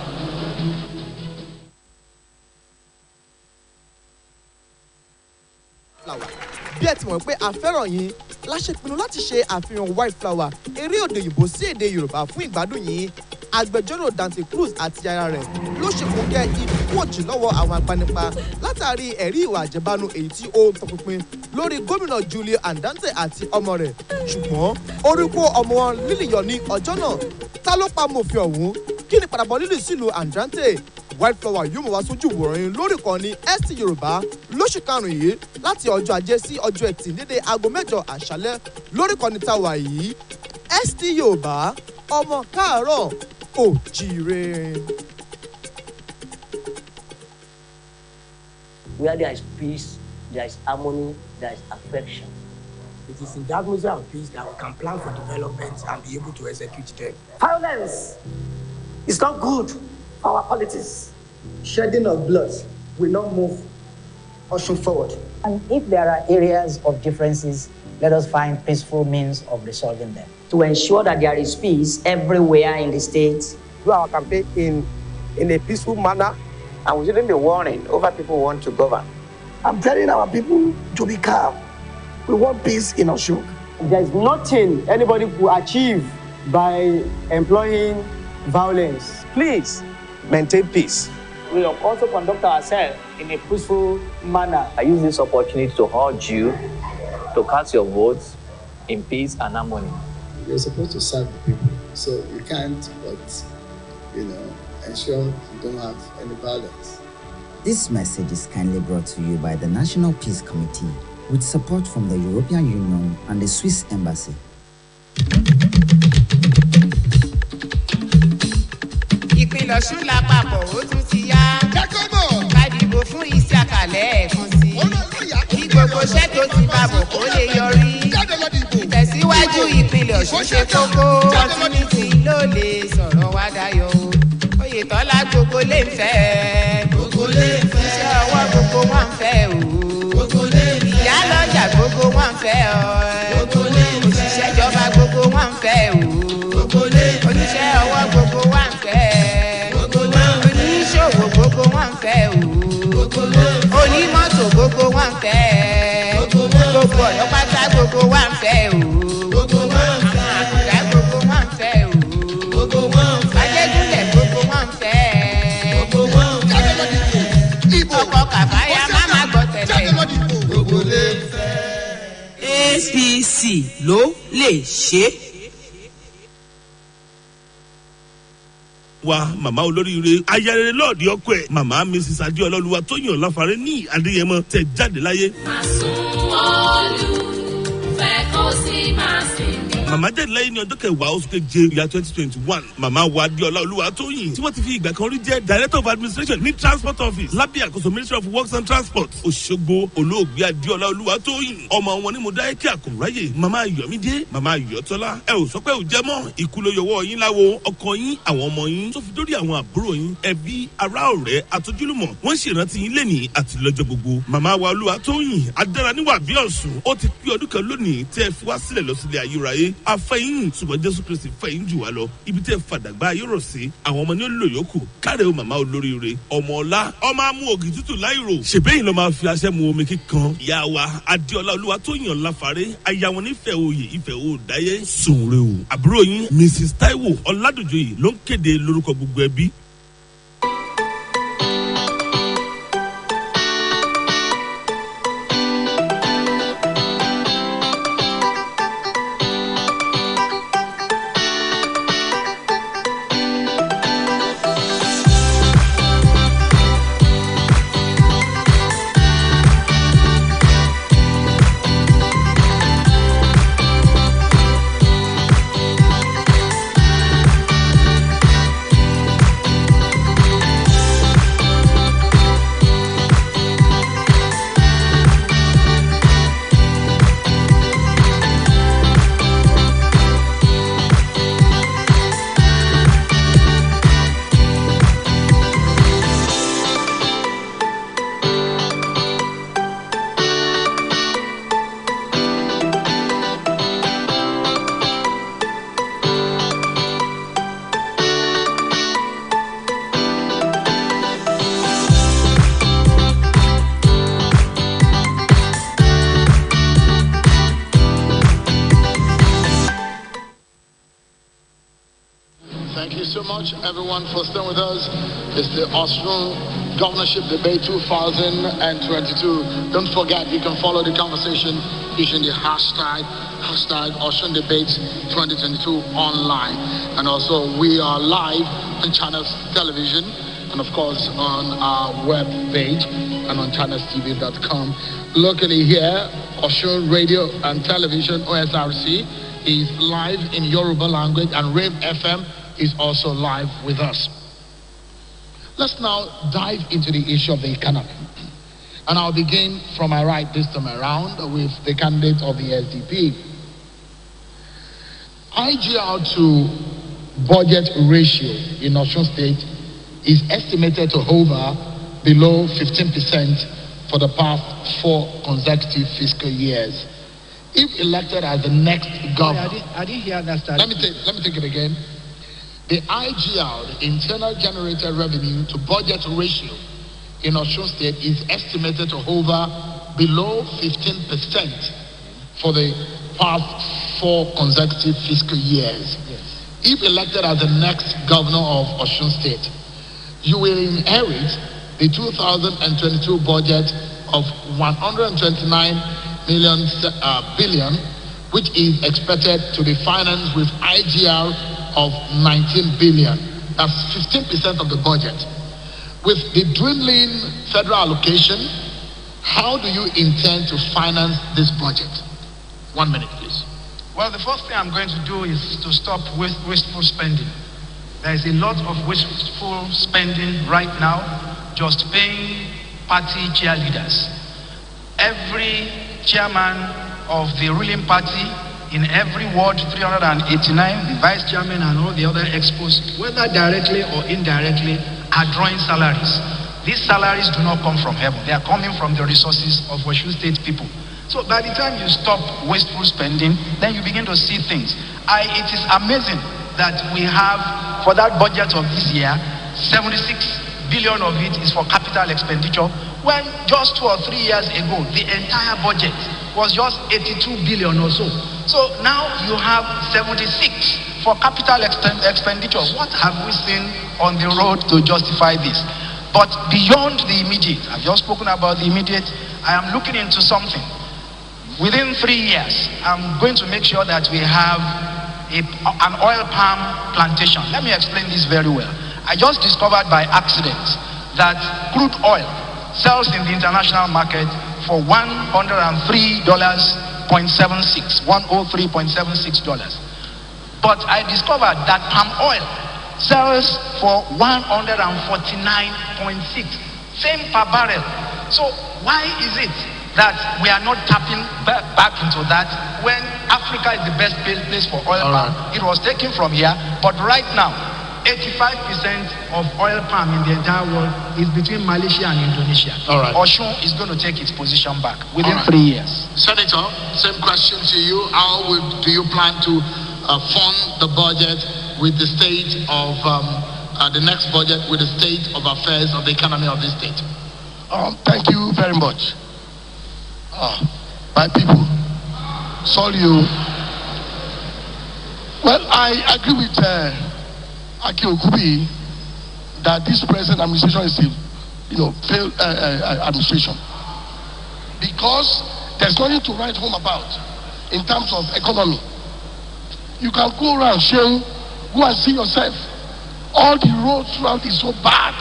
Bí ẹ ti mọ̀ pé a fẹ́ràn yín, la ṣe pinnu láti ṣe àfihàn white flower eré òde òyìnbó sí èdè Yorùbá fún ìgbádùn yín. Agbẹjọ́rò Dante Cruz àti aya rẹ̀ ló ṣèkóńgẹ́ ikú òjì lọ́wọ́ àwọn agbanipa látàrí ẹ̀rí ìwà àjẹbánu èyí tí ó ń tọpinpin lórí gómìnà Julio Andante àti ọmọ rẹ̀. Ṣùgbọ́n orúkọ ọmọ wọn Lílì yọ ní ọjọ́ náà. Ta ló pa mòfin ọ̀hún? Kí ni padàbọ̀ Lílì sílùú Andante? White flower yóò mọ̀ wá sójú ìwòran yín lórí ìkànnì ST Yorùbá lóṣù karùn-ún yìí láti ọjọ́ Ajé sí ọjọ́ Ẹtì dédé aago 8 àṣálẹ́ lórí ìkànnì táwa yìí. ST Yorùbá, ọmọ káàárọ̀ òjíire. Where there is peace, there is harmony, there is affection. It is in that atmosphere of peace that we can plan for development and be able to execute them. Violence is not good for our politics. Shedding of blood will not move Osun forward. And if there are areas of differences, let us find peaceful means of resolving them. To ensure that there is peace everywhere in the state. Do our campaign in a peaceful manner, and we shouldn't be warring over people who want to govern. I'm telling our people to be calm. We want peace in Osun. There's nothing anybody will achieve by employing violence. Please maintain peace. We will also conduct ourselves in a peaceful manner. I use this opportunity to urge you to cast your votes in peace and harmony. You're supposed to serve the people, so you can't but, ensure you don't have any violence. This message is kindly brought to you by the National Peace Committee with support from the European Union and the Swiss Embassy. Ìpínlẹ̀ Ọ̀ṣun lápapọ̀ ó tún ti yá. Ká dìbò fún iṣẹ́ àkàlẹ̀ ẹ̀kan sí. Kí gbogbo iṣẹ́ tó ti bá bọ̀ kó lè yọrí. Ìtẹ̀síwájú ìpínlẹ̀ Ọ̀ṣun ṣe kókó. Opportunity ló lè sọ̀rọ̀ wá dayọ̀ o. Oyètọ́lá gbogbo lè fẹ́. Gbogbo lè fẹ́. Iṣẹ́ ọwọ́ gbogbo wọn fẹ́ o. Gbogbo lè fẹ́. Ìyálọ́jà gbogbo wọn fẹ́ ọ. Gbogbo lè fẹ́. Òṣìṣẹ́ ìjọba gbogbo wọn fẹ́ o. Gbogbo lè fẹ́. Oníṣẹ́ ọwọ́ gbogbo wọn fẹ́. Oníṣòwò gbogbo wọn fẹ́ o. Onímọ́tò gbogbo wọn fẹ́. Gbogbo ọ̀dọ́ pátá gbogbo wọn fẹ́ o. Àkùdá gbogbo wọn fẹ́ o. Ajégúnlẹ̀ gbogbo wọn fẹ́. Ọkọ̀ kàfáyà má má gbọ́ tẹ̀lé. ló lè ṣe é. wa màmá olóríire ayẹyẹ lọ́ọ̀dì ọkọ ẹ̀ màmá mrs adéọlá olúwatóyìn ọláfárẹ́ ní adéyẹmọ tẹ̀ jáde láyé. màmá jáde láyé ní ọjọ́ kẹwàá oṣù keje ìyá 2021 màmá wa adéọlá olúwatóyìn tí wọ́n ti fi ìgbà kan rí jẹ́ director of administration ní transport office lábẹ́ àkóso ministry of works and transport òṣogbo olóògbé adéọlá olúwatóyìn ọmọ wọn ní mo dá ẹkẹ àkùnráyè màmá yọmídé màmá yọtọ́lá ẹ ò sọ pé ò jẹ́ mọ́ ikú ló yọwọ́ yín láwo ọkọ yín àwọn ọmọ yín tó fi dórí àwọn àbúrò yín ẹbí ará ọ̀rẹ́ àtọ́júlùmọ̀ wọ́n ṣèrántí yín lẹ́nìí àti lọ́jọ́ gbogbo màmá wa olúwatóyìn adára níwà bí ọ̀sùn ó ti pé ọdún kan lónìí tẹ́ ẹ fi wá sílẹ̀ lọ sílé ayérayé afẹ́yìn ṣùgbọ́n jésù kristi fẹ́yìn jù wá lọ ibi tẹ́ ẹ fàdàgbà ayérò sí àwọn ọmọ ní ó lò yòókù káre o màmá olóríire ọmọ ọlá ọmọ amú ògì tútù láìrò ṣèbẹ́yìn lọ́ máa fi aṣẹ́ mu omi kíkan ìyá wa adéọlá olúwatóyìn ọláfárẹ́ aya wọn nífẹ̀ẹ́ oyè ìfẹ́ òòdáyé sùnre o àbúrò yín mrs taiwo ọládòjòyè ló ń kéde lórúkọ gbogbo ẹbí. Thank you so much, everyone, for staying with us. It's the Osun Governorship Debate 2022. Don't forget, you can follow the conversation using the hashtag Osun Debate 2022 online. And also, we are live on Channels Television and, of course, on our web page and on channelstv.com. Locally here, Osun Radio and Television, OSRC, is live in Yoruba language, and Rave FM is also live with us. Let's now dive into the issue of the economy. And I'll begin from my right this time around with the candidate of the SDP. IGR to budget ratio in Osun State is estimated to hover below 15% for the past 4 consecutive fiscal years. If elected as the next governor, I didn't hear that. Let me take it again. The IGR, the internal generated revenue to budget ratio in Osun State, is estimated to hover below 15% for the past 4 consecutive fiscal years. Yes. If elected as the next governor of Osun State, you will inherit the 2022 budget of 129 billion, which is expected to be financed with IGR of 19 billion. That's 15% of the budget. With the dwindling federal allocation, how do you intend to finance this budget? 1 minute, please. Well, the first thing I'm going to do is to stop wasteful spending. There is a lot of wasteful spending right now, just paying party cheerleaders. Every chairman of the ruling party in every ward 389, the vice chairman and all the other expos, whether directly or indirectly, are drawing salaries. These salaries do not come from heaven. They are coming from the resources of Osun State people. So by the time you stop wasteful spending, then you begin to see things. It is amazing that we have, for that budget of this year, 76 billion of it is for capital expenditure, when just 2 or 3 years ago, the entire budget was just 82 billion or so. So now you have 76 for capital expenditure. What have we seen on the road to justify this? But beyond the immediate, I've just spoken about the immediate, I am looking into something. within 3 years, I'm going to make sure that we have an oil palm plantation. Let me explain this very well. I just discovered by accident that crude oil sells in the international market for $103.76, $103.76. But I discovered that palm oil sells for 149.6, same per barrel. So why is it that we are not tapping back into that when Africa is the best place for oil palm? It was taken from here, but right now 85% of oil palm in the entire world is between Malaysia and Indonesia. Osun is going to take its position back within 3 years. Senator, same question to you. How do you plan to fund the budget with the state of the next budget with the state of affairs of the economy of this state? Thank you very much. My people, sorry you. Well, I agree with Aki Okubi that this present administration is a failed administration, because there's nothing to write home about in terms of economy. You can go around sharing, go and see yourself. All the roads throughout is so bad.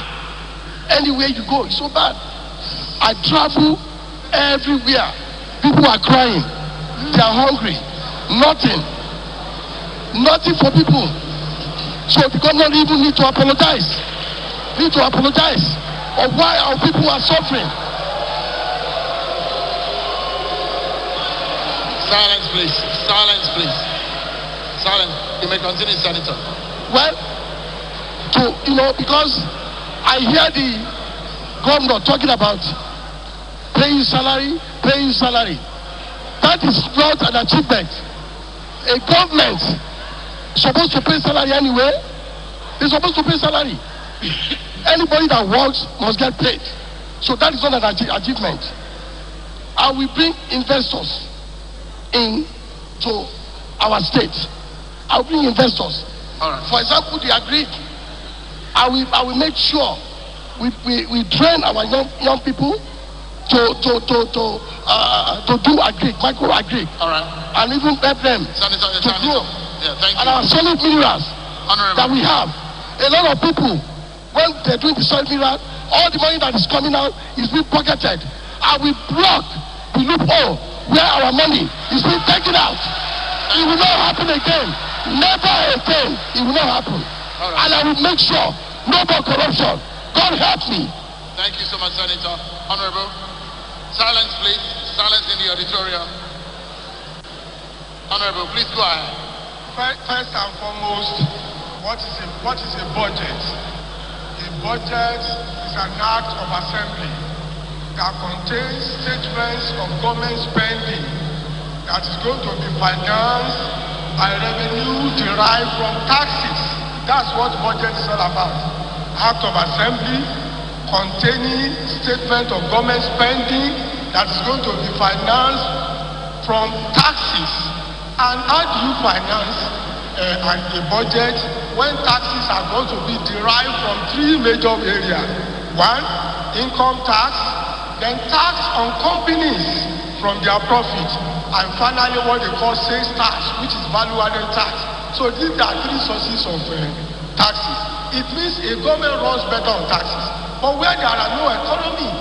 Anywhere you go, it's so bad. I travel everywhere. People are crying. They are hungry. Nothing for people. So the government even need to apologize. Of why our people are suffering. Silence, please. Silence. You may continue, Senator. Well, because I hear the governor talking about paying salary. That is not an achievement. A government is supposed to pay salary anyway. They're supposed to pay salary. Anybody that works must get paid. So that is not an achievement. I will bring investors into our state. I will bring investors. For example, the agri. I will make sure we train our young people to do agri, micro agri, and even help them to grow. And our solid minerals that we have. A lot of people, when they're doing the solid mineral, all the money that is coming out is being pocketed. And we block the loophole where our money is being taken out. It will not happen again. Never again. It will not happen. And I will make sure no more corruption. God help me. Thank you so much, Senator. Honorable. Silence, please. Silence in the auditorium. Honorable, please go ahead. First and foremost, what is a budget? A budget is an act of assembly that contains statements of government spending that is going to be financed by revenue derived from taxes. That's what budget is all about. Act of assembly containing statement of government spending that is going to be financed from taxes. And how do you finance a budget when taxes are going to be derived from three major areas? One, income tax, then tax on companies from their profit, and finally what they call sales tax, which is value-added tax. So these are three sources of taxes. It means a government runs better on taxes. But where there are no economy,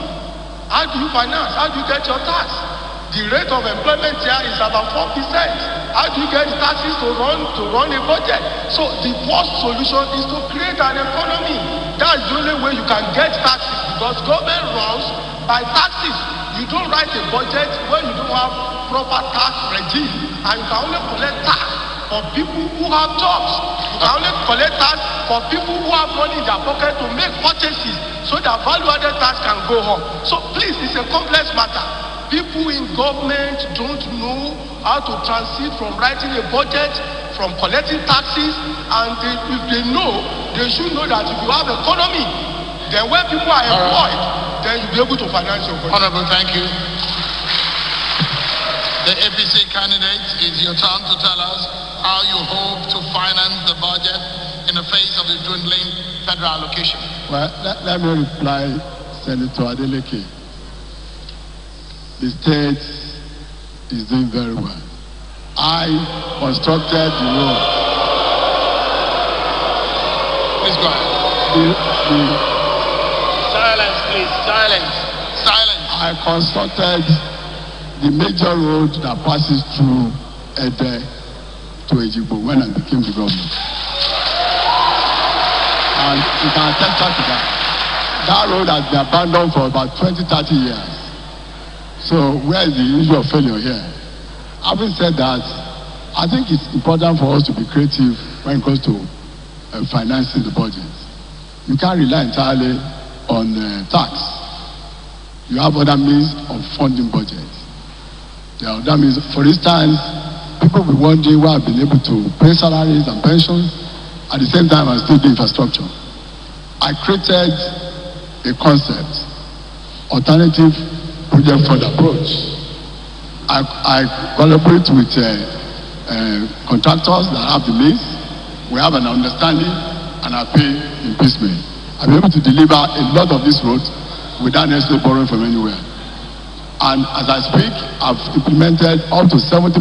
how do you finance? How do you get your tax? The rate of employment here is about 4%. How do you get the taxes to run a budget? So the first solution is to create an economy. That's the only way you can get taxes, because government runs by taxes. You don't write a budget when you don't have proper tax regime, and you can only collect tax for people who have jobs. You can only collect tax for people who have money in their pocket to make purchases, so that value-added tax can go up. So please, it's a complex matter. People in government don't know how to transit from writing a budget, from collecting taxes, and if they know, they should know that if you have economy, then when people are employed, then you'll be able to finance your budget. Honorable, thank you. The APC candidate, it's your turn to tell us how you hope to finance the budget in the face of the dwindling federal allocation. Well, let me reply, Senator Adeleke. The state is doing very well. I constructed the road. Please go ahead. Silence, please. Silence. Silence. I constructed the major road that passes through Ede to Ejigbo when I became the governor. And you can attest to that. That road has been abandoned for about 20, 30 years. So where is the issue of failure here? Having said that, I think it's important for us to be creative when it comes to financing the budget. You can't rely entirely on tax. You have other means of funding budgets. There are other means. For instance, people will be wondering why I've been able to pay salaries and pensions at the same time as still the infrastructure. I created a concept, alternative project fund approach. I collaborate with contractors that have the means. We have an understanding, and I pay in piecemeal. I've been able to deliver a lot of these roads without necessarily borrowing from anywhere. And as I speak, I've implemented up to 70%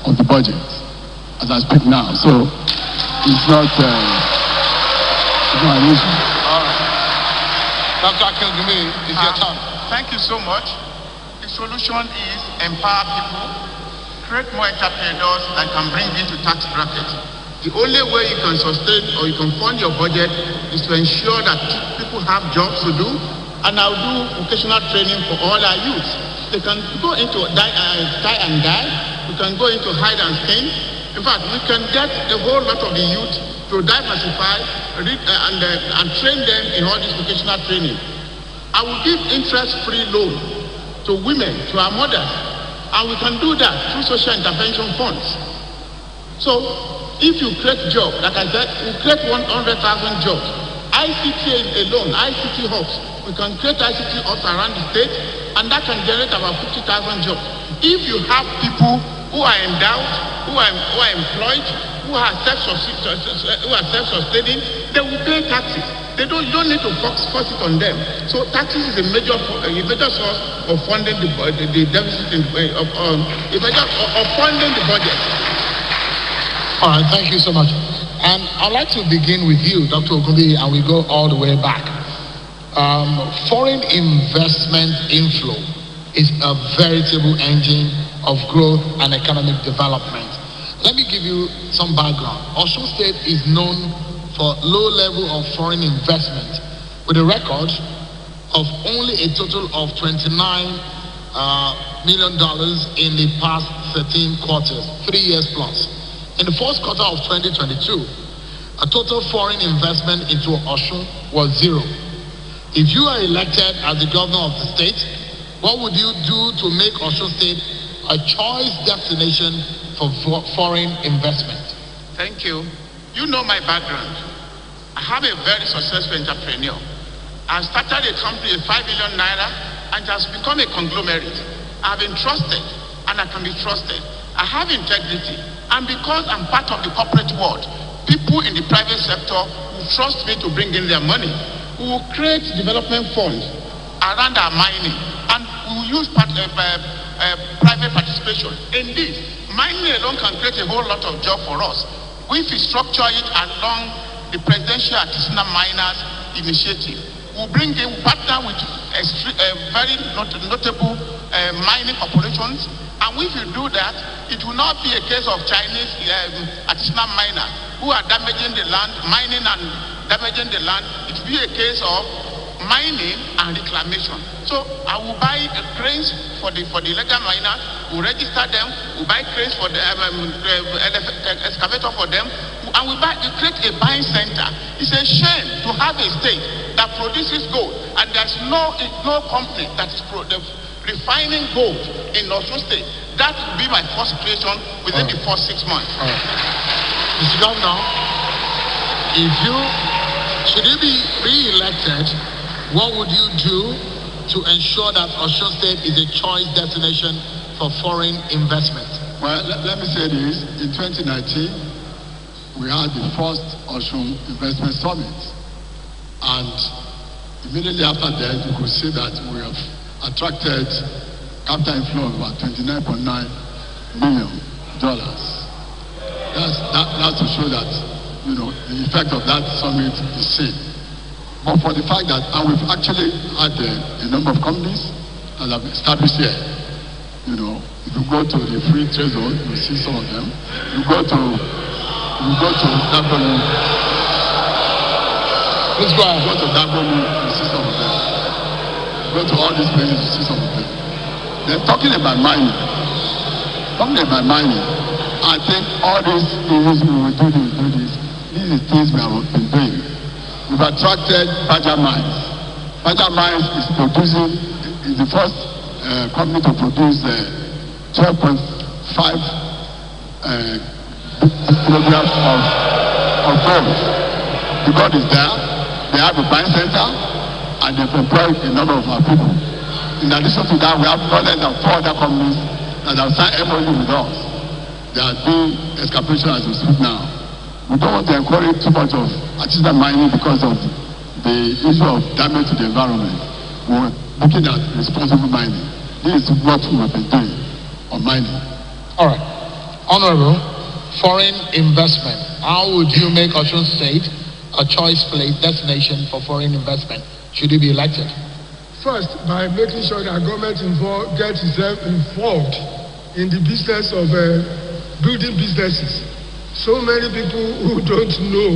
of the budget as I speak now. So it's not an issue. All right. Dr. Akilgumi, it's your turn. Thank you so much. The solution is empower people, create more entrepreneurs that can bring into tax brackets. The only way you can sustain or you can fund your budget is to ensure that people have jobs to do, and I'll do vocational training for all our youth. They can go into tie and dye, we can go into hide and skin. In fact, we can get a whole lot of the youth to diversify and train them in all this vocational training. I will give interest-free loan to women, to our mothers, and we can do that through social intervention funds. So, if you create jobs, like I said, we create 100,000 jobs. ICT alone, ICT hubs, we can create ICT hubs around the state, and that can generate about 50,000 jobs. If you have people who are endowed, who are employed, who are self-sustaining, they will pay taxes. You don't need to force it on them. So taxes is a major source of funding the deficit, of funding the budget. All right, thank you so much. And I'd like to begin with you, Dr. Ogunbi, and we go all the way back. Foreign investment inflow is a veritable engine of growth and economic development. Let me give you some background. Osun State is known for low level of foreign investment, with a record of only a total of $29 million in the past 13 quarters, 3 years plus. In the fourth quarter of 2022, a total foreign investment into Osun was zero. If you are elected as the governor of the state, what would you do to make Osun State a choice destination for foreign investment? Thank you. You know my background. I have a very successful entrepreneur. I started a company at 5 million naira and it has become a conglomerate. I've been trusted and I can be trusted. I have integrity, and because I'm part of the corporate world, people in the private sector will trust me to bring in their money. We will create development funds around our mining, and we will use private participation. Indeed, mining alone can create a whole lot of jobs for us if we structure it along the Presidential Artisanal Miners Initiative. We'll bring in, partner with very notable mining corporations, and if you do that, it will not be a case of Chinese artisanal miners who are damaging the land, mining and damaging the land. It will be a case of mining and reclamation. So I will buy cranes for the legal miners, we'll register them, we'll buy cranes for the excavator for them, and we create a buying center. It's a shame to have a state that produces gold, and there's no company that is refining gold in Osun State. That will be my first situation within the first 6 months. Mr. Governor, should you be re-elected, what would you do to ensure that Osun State is a choice destination for foreign investment? Well, let me say this. In 2019, we had the first Osun Investment Summit. And immediately after that, you could see that we have attracted capital inflow of about $29.9 million. That's to show that, the effect of that summit is seen. But for the fact that, and we've actually had a number of companies that have established here. If you go to the free trade zone, you see some of them. You go to Dagbonu. Let's go ahead. You go to Dagbonu, you see some of them. You go to all these places, you see some of them. They're talking about mining. I think all these things we will do this. These are things we have been doing. We've attracted Baja Mines. Baja Mines is the first company to produce 12.5 kilograms of gold. The gold is there. They have a buying center, and they've employed a number of our people. In addition to that, we have more than 4 other companies that have signed MOU with us. They are doing excavation as we speak now. We don't want to encourage too much of artisanal mining because of the issue of damage to the environment. We're looking at responsible mining. This is what we have been doing on mining. All right. Honorable, foreign investment. How would you make Osun State a choice place destination for foreign investment should you be elected? First, by making sure that government gets itself involved in the business of building businesses. So many people who don't know,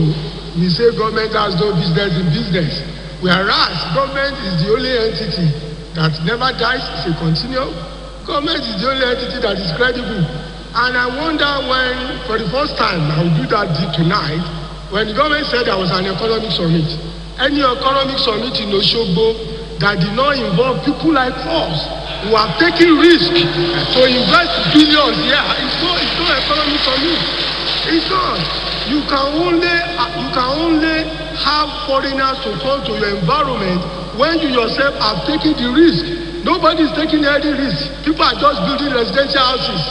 we say government has no business in business. Whereas government is the only entity that never dies, it's a continuum. Government is the only entity that is credible. And I wonder when, for the first time, I will do that tonight, when the government said there was an economic summit. Any economic summit in Osogbo that did not involve people like us who are taking risk to invest billions here, it's no economic summit. It's not. You can only have foreigners to come to your environment when you yourself are taking the risk. Nobody is taking any risk. People are just building residential houses.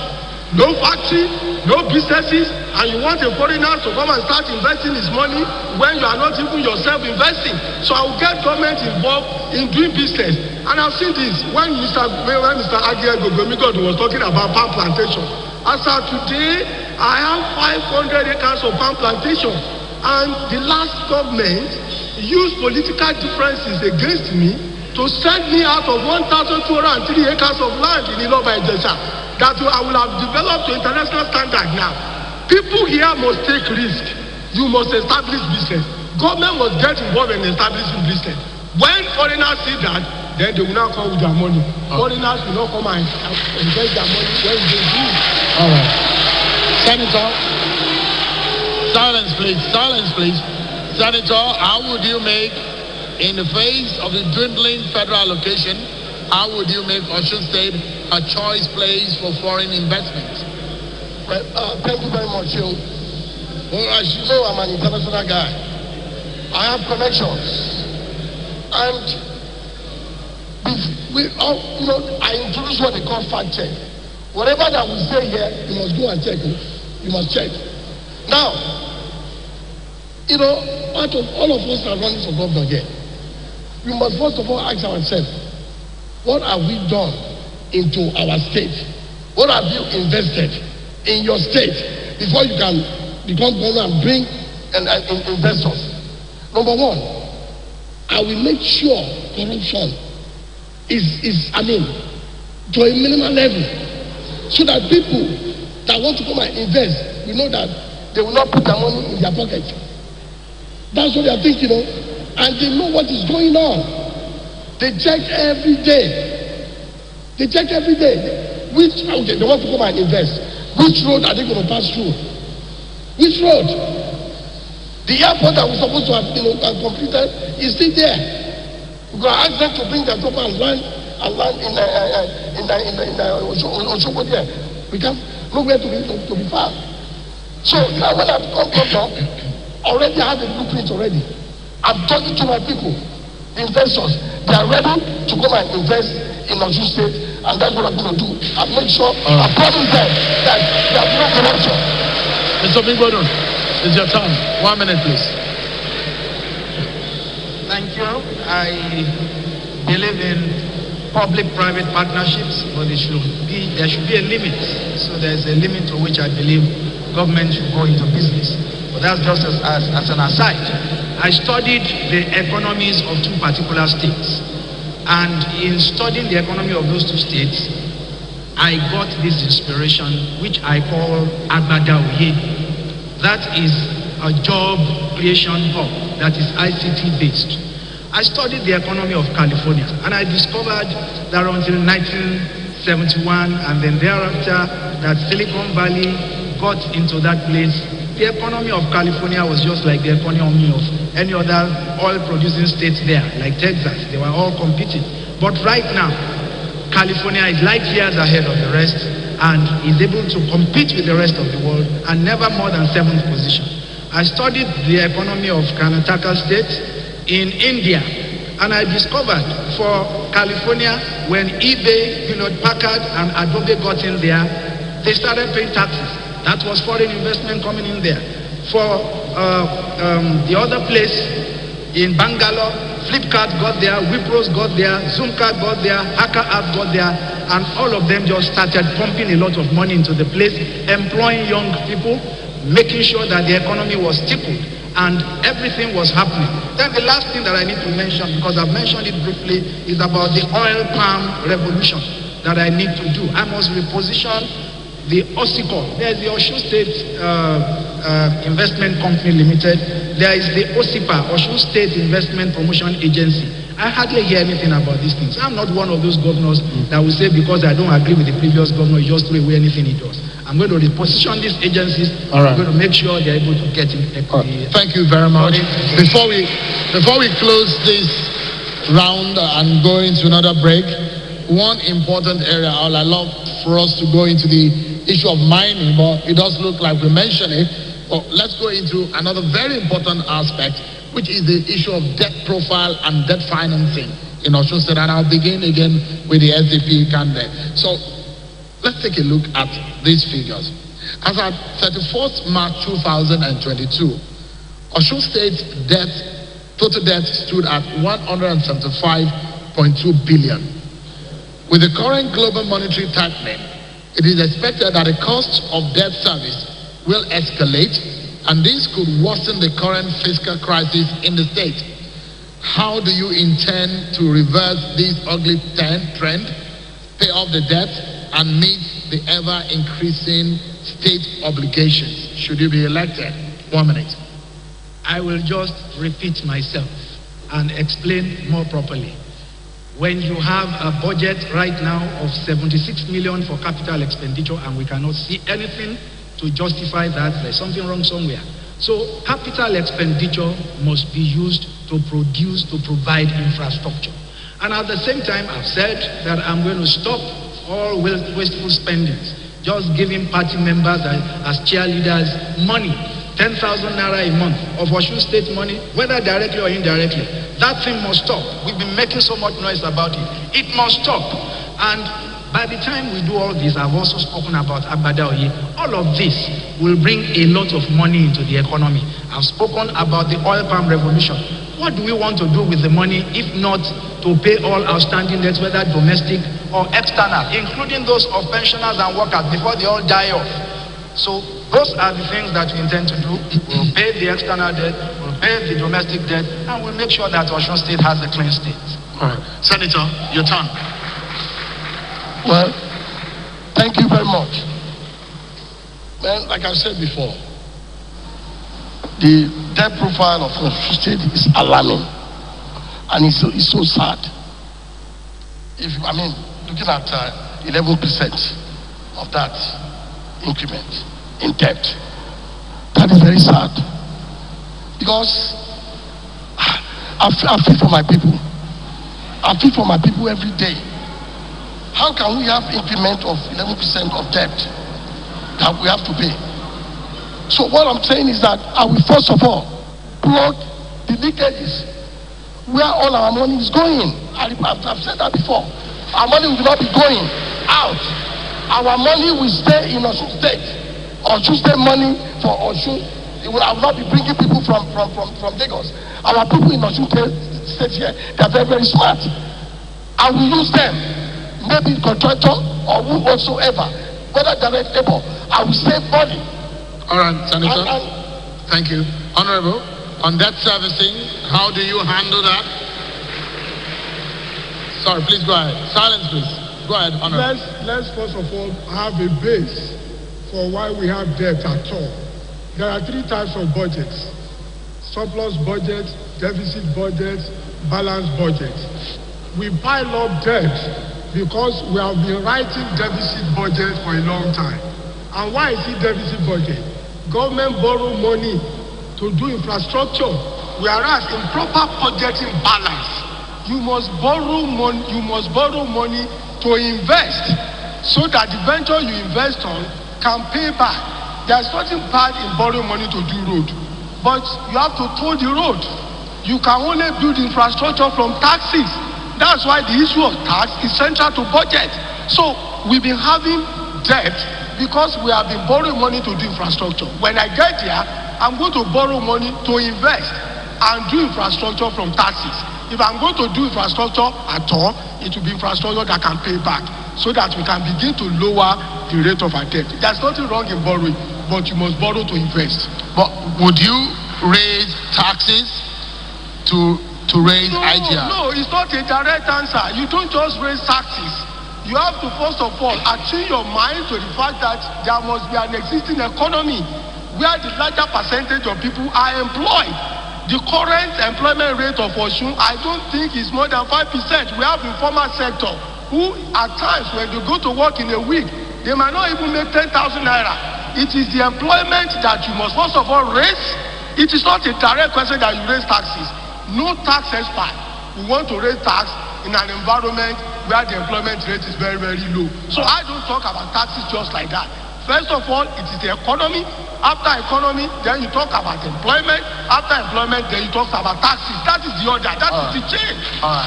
No factory, no businesses, and you want a foreigner to come and start investing his money when you are not even yourself investing. So I will get government involved in doing business. And I've seen this when Mr. Agia Gogomigodo was talking about palm plantation. As of today, I have 500 acres of palm plantation. And the last government used political differences against me to send me out of 1,203 acres of land in Iloba Ijesha that I will have developed to international standard now. People here must take risk. You must establish business. Government must get involved in establishing business. When foreigners see that, then they will not come with their money. Foreigners will not come and invest their money when they do. All right. Senator, silence please. Senator, how would you make, in the face of the dwindling federal allocation, how would you make Osun State a choice place for foreign investment? Well, thank you very much. Well, as you know, I'm an international guy. I have connections. And I introduce what they call fact check. Whatever that we say here, you must go and check it. You must check. Now, out of all of us are running for governor here, we must first of all ask ourselves, what have we done into our state? What have you invested in your state before you can become governor and bring investors? Number one, I will make sure corruption is to a minimal level, so that people that want to come and invest, we know that they will not put their money in their pocket. That's what they are thinking of, and they know what is going on. They check every day. Which they want to come and invest. Which road are they going to pass through? Which road? The airport that we're supposed to have completed is still there. We're going to ask them to bring their chopper and land in Oshogbo there. We can't nowhere to be found. So now when I've come up, already I have a blueprint already. I'm talking to my people, the investors. They are ready to come and invest in Osun State, and that's what I'm going to do. I make sure I promise them that there are no corruption. Mr. Bigbodo, it's your turn. 1 minute, please. Thank you. I believe in public-private partnerships, but there should be a limit. So there's a limit to which I believe government should go into business. But that's just as an aside. I studied the economies of two particular states. And in studying the economy of those two states, I got this inspiration, which I call Agbada Oye. That is a job creation hub that is ICT based. I studied the economy of California, and I discovered that until 1971 and then thereafter that Silicon Valley got into that place, the economy of California was just like the economy of any other oil producing states there, like Texas. They were all competing. But right now, California is light years ahead of the rest and is able to compete with the rest of the world and never more than 7th position. I studied the economy of Karnataka state in India, and I discovered for California, when eBay, Hewlett-Packard and Adobe got in there, they started paying taxes. That was foreign investment coming in there. For the other place in Bangalore, Flipkart got there, Wipros got there, Zoomcar got there, Hacker App got there, and all of them just started pumping a lot of money into the place, employing young people, making sure that the economy was stifled, and everything was happening. Then the last thing that I need to mention, because I've mentioned it briefly, is about the oil palm revolution that I need to do. I must reposition the OSICO. There's the Osun State Investment Company Limited. There is the OSIPA, Osun State Investment Promotion Agency. I hardly hear anything about these things. I'm not one of those governors that will say because I don't agree with the previous governor, you just throw away anything he does. I'm going to reposition these agencies. All right. I'm going to make sure they're able to get in. Thank you very much. Before we close this round and go into another break, one important area I would love for us to go into the issue of mining, but it does look like we mentioned it. But let's go into another very important aspect, which is the issue of debt profile and debt financing in Osun State. And I'll begin again with the SDP candidate. So let's take a look at these figures. As at 31st March 2022, Osun State's total debt stood at 175.2 billion. With the current global monetary tightening, it is expected that the cost of debt service will escalate, and this could worsen the current fiscal crisis in the state. How do you intend to reverse this ugly trend, pay off the debt, and meet the ever-increasing state obligations should you be elected? 1 minute. I will just repeat myself and explain more properly. When you have a budget right now of 76 million for capital expenditure and we cannot see anything to justify that, there's something wrong somewhere. So capital expenditure must be used to provide infrastructure. And at the same time, I've said that I'm going to stop all wasteful spendings, just giving party members as cheerleaders money, 10,000 naira a month of Osun State money, whether directly or indirectly. That thing must stop. We've been making so much noise about it. It must stop. And by the time we do all this, I've also spoken about Agbada Oye. All of this will bring a lot of money into the economy. I've spoken about the oil palm revolution. What do we want to do with the money if not to pay all outstanding debts, whether domestic or external, including those of pensioners and workers before they all die off? So those are the things that we intend to do. We'll pay the external debt, we'll pay the domestic debt, and we'll make sure that Osun State has a clean state. All right. Senator, your turn. Well, thank you very much. Well, like I said before, the debt profile of Osun State is alarming, and it's so sad. Looking at 11% of that increment in debt, that is very sad. Because I feel for my people. I feel for my people every day. How can we have increment of 11% of debt that we have to pay? So what I'm saying is that I will first of all plug the leakages where all our money is going. I've said that before. Our money will not be going out. Our money will stay in Osun State. Osun State money for Osun. I will not be bringing people from Lagos. Our people in Osun State here, they are very, very smart. I will use them, maybe contractor or whatsoever, whether direct labor. I will save money. All right, Senator. Thank you. Honorable, on debt servicing, how do you handle that? Sorry, please go ahead. Silence, please. Go ahead, Honorable. Let's first of all have a base for why we have debt at all. There are three types of budgets: surplus budget, deficit budget, balanced budget. We pile up debt because we have been writing deficit budget for a long time. And why is it deficit budget? Government borrow money to do infrastructure, whereas in proper budgeting balance, you must borrow money to invest so that the venture you invest on can pay back. There's nothing bad in borrowing money to do road, but you have to tow the road. You can only build infrastructure from taxes. That's why the issue of tax is central to budget. So we've been having debt because we have been borrowing money to do infrastructure. When I get there, I'm going to borrow money to invest and do infrastructure from taxes. If I'm going to do infrastructure at all, it will be infrastructure that can pay back so that we can begin to lower the rate of our debt. There's nothing wrong in borrowing, but you must borrow to invest. But would you raise taxes to raise IGR? No, it's not a direct answer. You don't just raise taxes. You have to first of all attune your mind to the fact that there must be an existing economy where the larger percentage of people are employed. The current employment rate of Osun, I don't think is more than 5%. We have informal sector who at times when they go to work in a week, they might not even make 10,000 naira. It is the employment that you must first of all raise. It is not a direct question that you raise taxes. No tax expert will want to raise tax in an environment where the employment rate is very, very low. So I don't talk about taxes just like that. First of all, it is the economy. After economy, then you talk about employment. After employment, then you talk about taxes. That is the order. That is the chain. All right.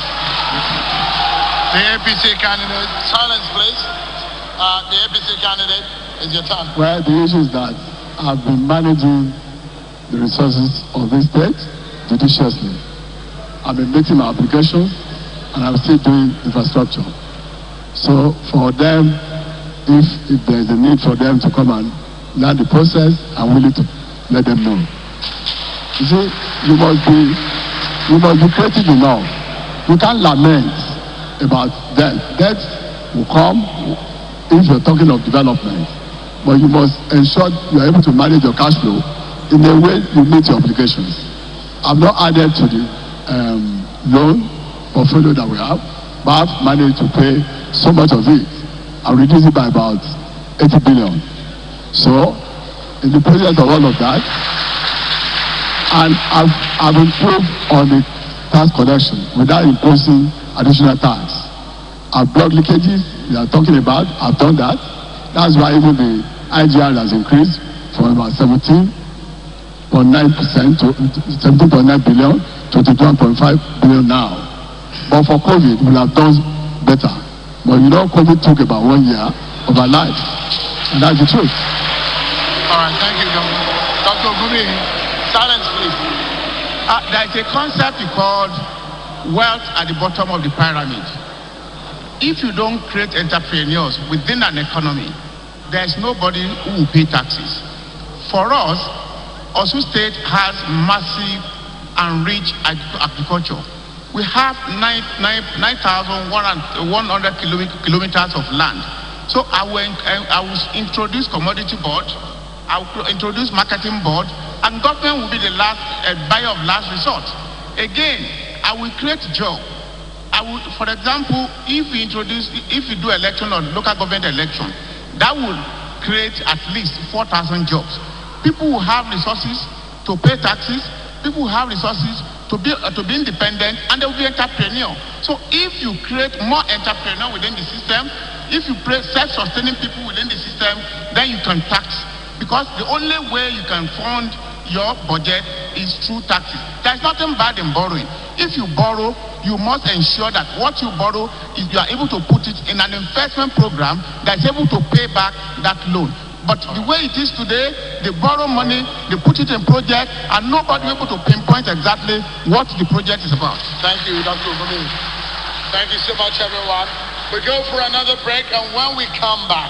The APC candidate, silence please. The APC candidate, is your turn. Well, the issue is that I've been managing the resources of this state judiciously. I've been making my applications and I'm still doing infrastructure. So for them, if there's a need for them to come and learn the process, I'm willing to let them know. You see, you must be creative enough. You can't lament about debt. Debt will come if you're talking of development, but you must ensure you're able to manage your cash flow in a way you meet your obligations. I've not added to the loan portfolio that we have, but I've managed to pay so much of it. I'll reduce it by about 80 billion. So, in the process of all of that, and I've improved on the tax collection without imposing additional tax. Our block leakages we are talking about, I've done that. That's why even the IGR has increased from about 17.9% to 17.9 billion to 21.5 billion now. But for COVID, we'll have done better. But you know, COVID took about 1 year of our life. And that's the truth. All right, thank you, Dr. Gumi. Silence, please. There is a concept called wealth at the bottom of the pyramid. If you don't create entrepreneurs within an economy, there's nobody who will pay taxes. For us, Osun State has massive and rich agriculture. We have 9,100 kilometers of land. So I will introduce commodity board, I will introduce marketing board, and government will be the last buyer of last resort. Again, I will create job. For example, if we do election on local government election, that will create at least 4,000 jobs. People will have resources to pay taxes. People will have resources to be independent, and they will be entrepreneur. So if you create more entrepreneur within the system, if you create self-sustaining people within the system, then you can tax. Because the only way you can fund your budget is through taxes. There's nothing bad in borrowing. If you borrow, you must ensure that what you borrow is you are able to put it in an investment program that's able to pay back that loan. But the way it is today, they borrow money, they put it in project, and nobody is able to pinpoint exactly what the project is about. Thank you, Dr. Gumi. Thank you so much, everyone. We go for another break, and when we come back,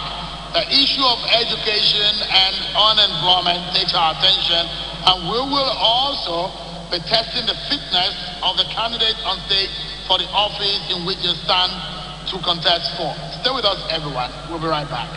the issue of education and unemployment takes our attention, and we will also be testing the fitness of the candidates on stage for the office in which you stand to contest for. Stay with us, everyone. We'll be right back.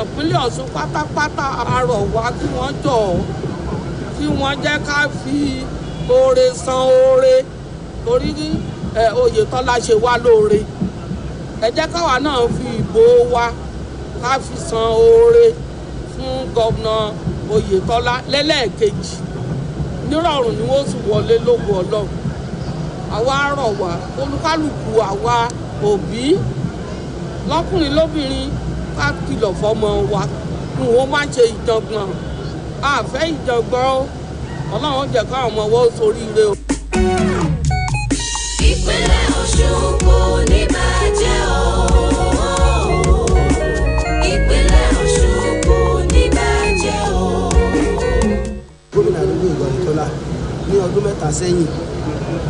ìpínlẹ̀ Ọ̀ṣun pátápátá arọ̀ wá kí wọ́n jọ kí wọ́n jẹ́ ká fi oore san oore torí Oyètọ́lá ṣe wá lóore ẹ jẹ́ káwa náà fi ìbò wa ká fi san oore fún gọ́vnà Oyètọ́lá lẹ́lẹ́ẹ̀kejì nírọ̀rùn ni wọ́n sì wọlé lógo Ọlọ́run àwa rọ̀ wá olúkálùkù àwa òbí lọ́kùnrin lóbìnrin ká kìlọ̀ fọ́mọ wa kí wọ́n má ṣe ìjàngbọ̀n àfẹ́ ìjàngbọ̀n Ọlọ́run jẹ́ káwọn ọmọ wọn ṣoríire o. Ìpínlẹ̀ Ọ̀ṣun kò ní bàjẹ́ o. Ìpínlẹ̀ Ọ̀ṣun kò ní bàjẹ́ o. Gómìnà àdúgbò Oyètọ́lá ní ọdún mẹ́ta sẹ́yìn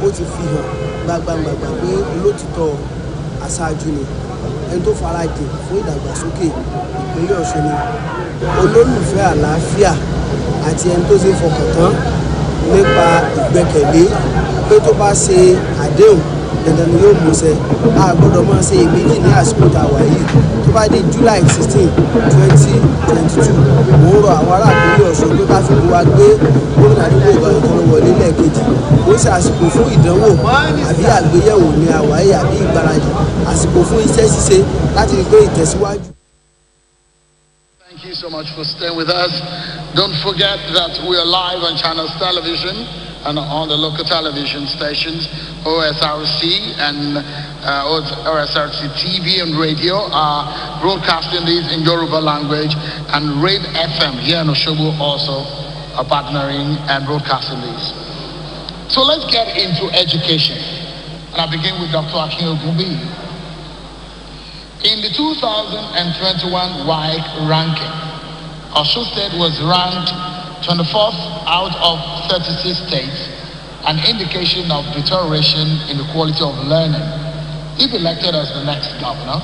ó ti fi hàn gbàgbàgbà pé olótìtọ́ aṣáájú ni ẹni tó farajìn fún ìdàgbàsókè ìpínlẹ̀ Ọ̀ṣun ni olólùfẹ́ àlàáfíà àti ẹni tó ṣe fọkàn tán nípa ìgbẹ́kẹ̀lé pé tó bá ṣe àdéhùn dandan ni yóò múṣẹ a gbọ́dọ̀ máa ṣe èméjì ní àsìkò tá a wà yìí tó bá di July 16, 2022 mò ń rọ àwọn ará ìpínlẹ̀ Ọ̀ṣun pé ká fi wá gbé gómìnà àdúgbò Oyètọ́lá wọlé lẹ́ẹ̀kejì ó ṣe àsìkò fún ìdánwò àbí àgbéyẹ̀wò ní àwáyé àbí ìgbáradì àsìkò fún iṣẹ́ ṣíṣe láti rí pé ìtẹ̀síwájú. Thank you so much for staying with us. Don't forget that we are live on Channels Television and on the local television stations. OSRC and OSRC TV and radio are broadcasting these in Yoruba language, and Raid FM here in Osogbo also are partnering and broadcasting these. So let's get into education. And I begin with Dr. Akin Ogunbi. 2021 WAEC ranking, Osun State was ranked 24th out of 36 states, an indication of deterioration in the quality of learning. If elected as the next governor,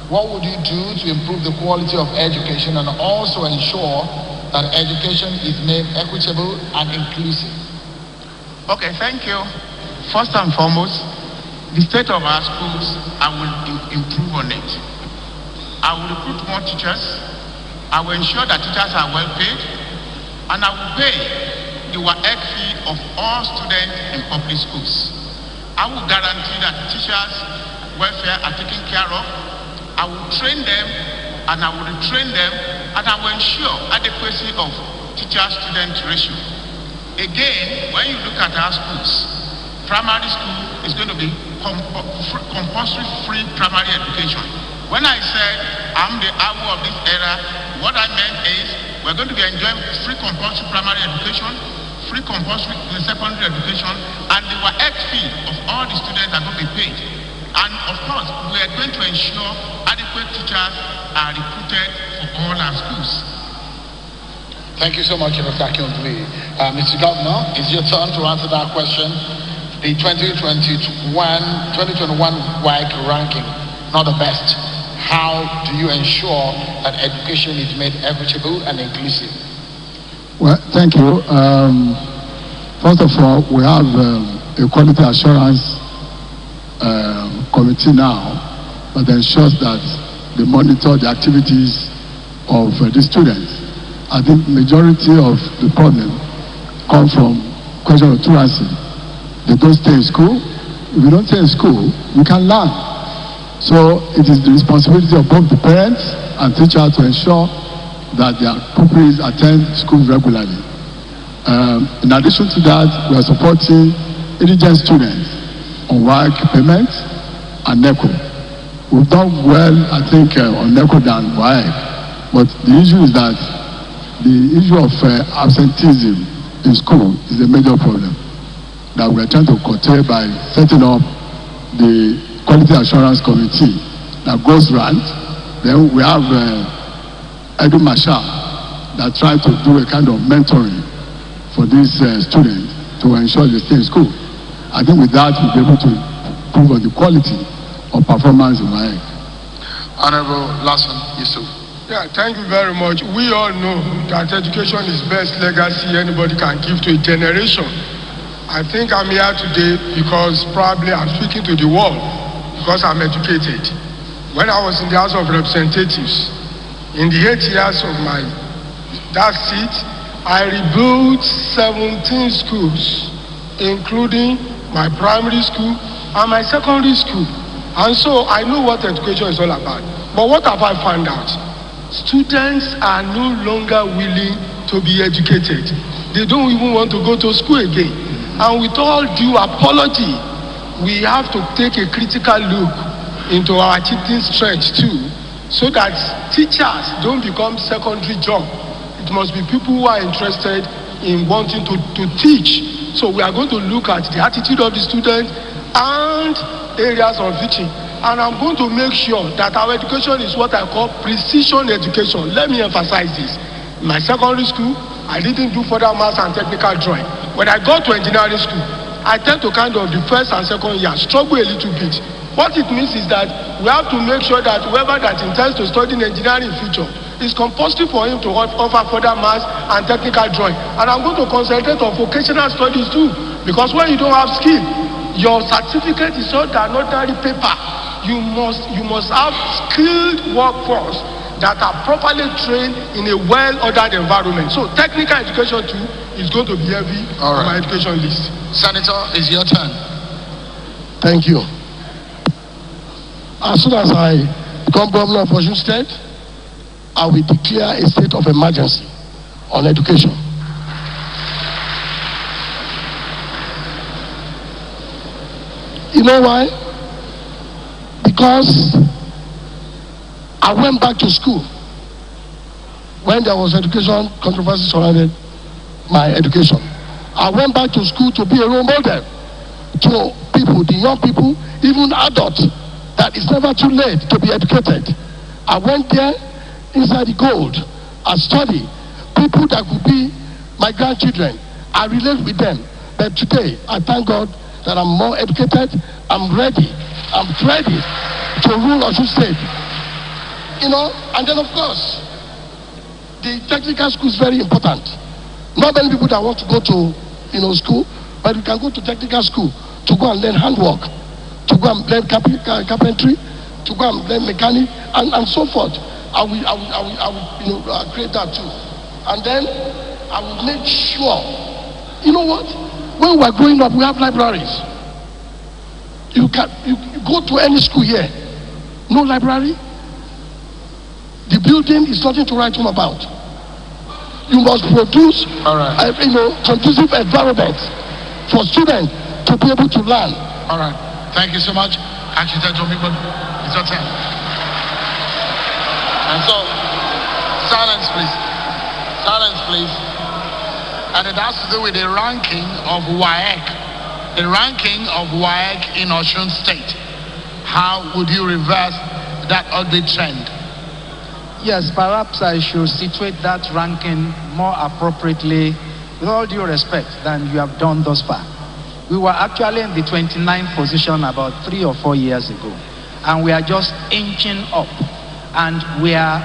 what would you do to improve the quality of education and also ensure that education is made equitable and inclusive? Okay, thank you. First and foremost, the state of our schools, I will improve on it. I will recruit more teachers. I will ensure that teachers are well paid. And I will pay the WAEC fee of all students in public schools. I will guarantee that teachers' welfare are taken care of. I will train them and I will retrain them, and I will ensure adequacy of teacher-student ratio. Again, when you look at our schools, primary school is going to be compulsory free primary education. When I said I'm the hour of this era, what I meant is we're going to be enjoying free compulsory primary education, free compulsory secondary education, and the WAEC fee of all the students are going to be paid. And of course, we are going to ensure adequate teachers are recruited for all our schools. Thank you so much, Dr. Akinwumi. Mr. Governor, it's your turn to answer that question. The 2021 WAEC ranking, not the best. How do you ensure that education is made equitable and inclusive? Well, thank you. First of all, we have a quality assurance committee now that ensures that they monitor the activities of the students. I think majority of the problem come from question of truancy. They don't stay in school. If you don't stay in school, you can learn. So it is the responsibility of both the parents and teachers to ensure that their pupils attend school regularly. In addition to that, we are supporting indigent students on WAEC payments and NECO. We've done well, I think, on NECO than WAEC. But the issue is that the issue of absenteeism in school is a major problem that we are trying to curtail by setting up the quality assurance committee that goes round. Then we have Edu Masha that try to do a kind of mentoring for these students to ensure they stay in school. I think with that we'll be able to improve on the quality of performance in WAEC. Honorable Lasun Yusuf. Yeah, thank you very much. We all know that education is best legacy anybody can give to a generation. I think I'm here today because probably I'm speaking to the world because I'm educated. When I was in the House of Representatives, in the 8 years of that seat, I rebuilt 17 schools, including my primary school and my secondary school. And so I know what education is all about. But what have I found out? Students are no longer willing to be educated. They don't even want to go to school again. And with all due apology, we have to take a critical look into our teaching strength too, so that teachers don't become secondary job. It must be people who are interested in wanting to teach. So we are going to look at the attitude of the students and areas of teaching. And I'm going to make sure that our education is what I call precision education. Let me emphasize this. In my secondary school, I didn't do further maths and technical drawing. When I got to engineering school, I tend to kind of the first and second year struggle a little bit. What it means is that we have to make sure that whoever that intends to study in engineering future is compulsory for him to offer further maths and technical drawing. And I'm going to concentrate on vocational studies too, because when you don't have skill, your certificate is not an ordinary paper. You must have skilled workforce that are properly trained in a well-ordered environment. So technical education too is going to be heavy on my education list. Senator, it's your turn. Thank you. As soon as I become governor of Osun State, I will declare a state of emergency on education. You know why? Because I went back to school when there was education controversy surrounding my education. I went back to school to be a role model to people, the young people, even adults, that it's never too late to be educated. I went there inside the gold. I studied people that could be my grandchildren. I relate with them. But today, I thank God that I'm more educated. I'm ready. I'm ready to rule Osun State. And then of course, the technical school is very important. Not many people that want to go to, school, but you can go to technical school to go and learn handwork, to go and learn carpentry, to go and learn mechanic, and so forth. I will create that too. And then I will make sure, you know what? When we are growing up, we have libraries. You go to any school here, no library. The building is nothing to write home about. You must produce conducive environment for students to be able to learn. All right. Thank you so much. Architect Omigbo, it's your turn. And so, silence please. Silence please. And it has to do with the ranking of WAEC. The ranking of WAEC in Osun State. How would you reverse that ugly trend? Yes, perhaps I should situate that ranking more appropriately, with all due respect, than you have done thus far. We were actually in the 29th position about 3 or 4 years ago, and we are just inching up, and we are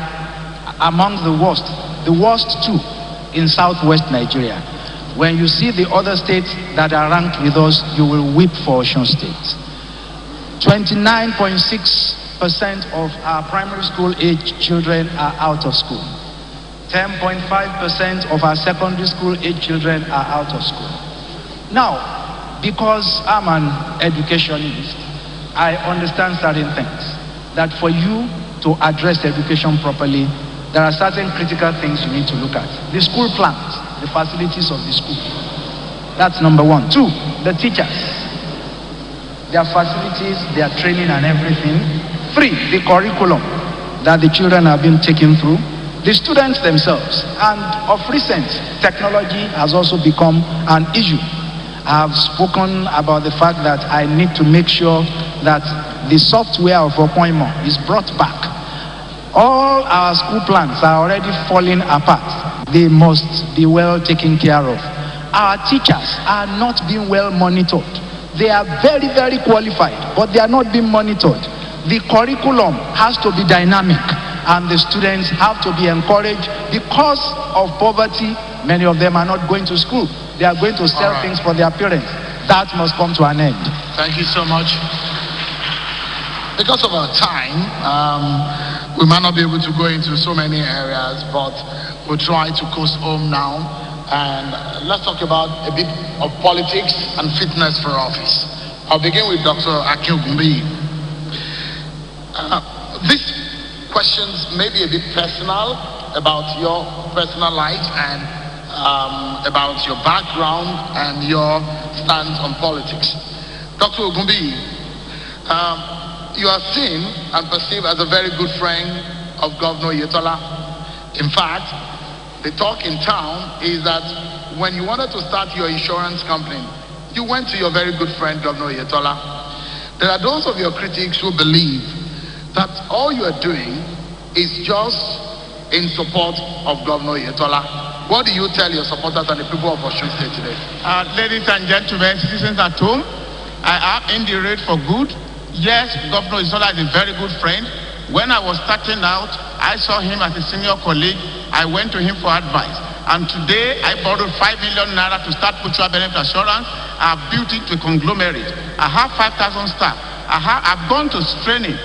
among the worst two in southwest Nigeria. When you see the other states that are ranked with us, you will weep for Osun State. 29.6% of our primary school age children are out of school. 10.5% of our secondary school age children are out of school. Now, because I'm an educationist, I understand certain things. That for you to address education properly, there are certain critical things you need to look at. The school plans, the facilities of the school. That's number one. 2, the teachers. Their facilities, their training and everything. 3, the curriculum that the children have been taken through. The students themselves. And of recent, technology has also become an issue. I have spoken about the fact that I need to make sure that the software of Okoimo is brought back. All our school plans are already falling apart. They must be well taken care of. Our teachers are not being well monitored. They are very, very qualified, but they are not being monitored. The curriculum has to be dynamic, and the students have to be encouraged. Because of poverty, many of them are not going to school. They are going to sell things for their parents. That must come to an end. Thank you so much. Because of our time, we might not be able to go into so many areas, but we'll try to coast home now. And let's talk about a bit of politics and fitness for office. I'll begin with Dr. Ogun. These questions may be a bit personal about your personal life and about your background and your stance on politics. Dr. Ogunbi, you are seen and perceived as a very good friend of Governor Oyetola. In fact, the talk in town is that when you wanted to start your insurance company, you went to your very good friend, Governor Oyetola. There are those of your critics who believe that all you are doing is just in support of Governor Oyetola. What do you tell your supporters and the people of Osun State today? Ladies and gentlemen, citizens at home, I am in the race for good. Yes, Governor Oyetola is a very good friend. When I was starting out, I saw him as a senior colleague. I went to him for advice. And today, I borrowed 5 million naira to start mutual benefit assurance. I've built it to a conglomerate. I have 5,000 staff. I've gone to training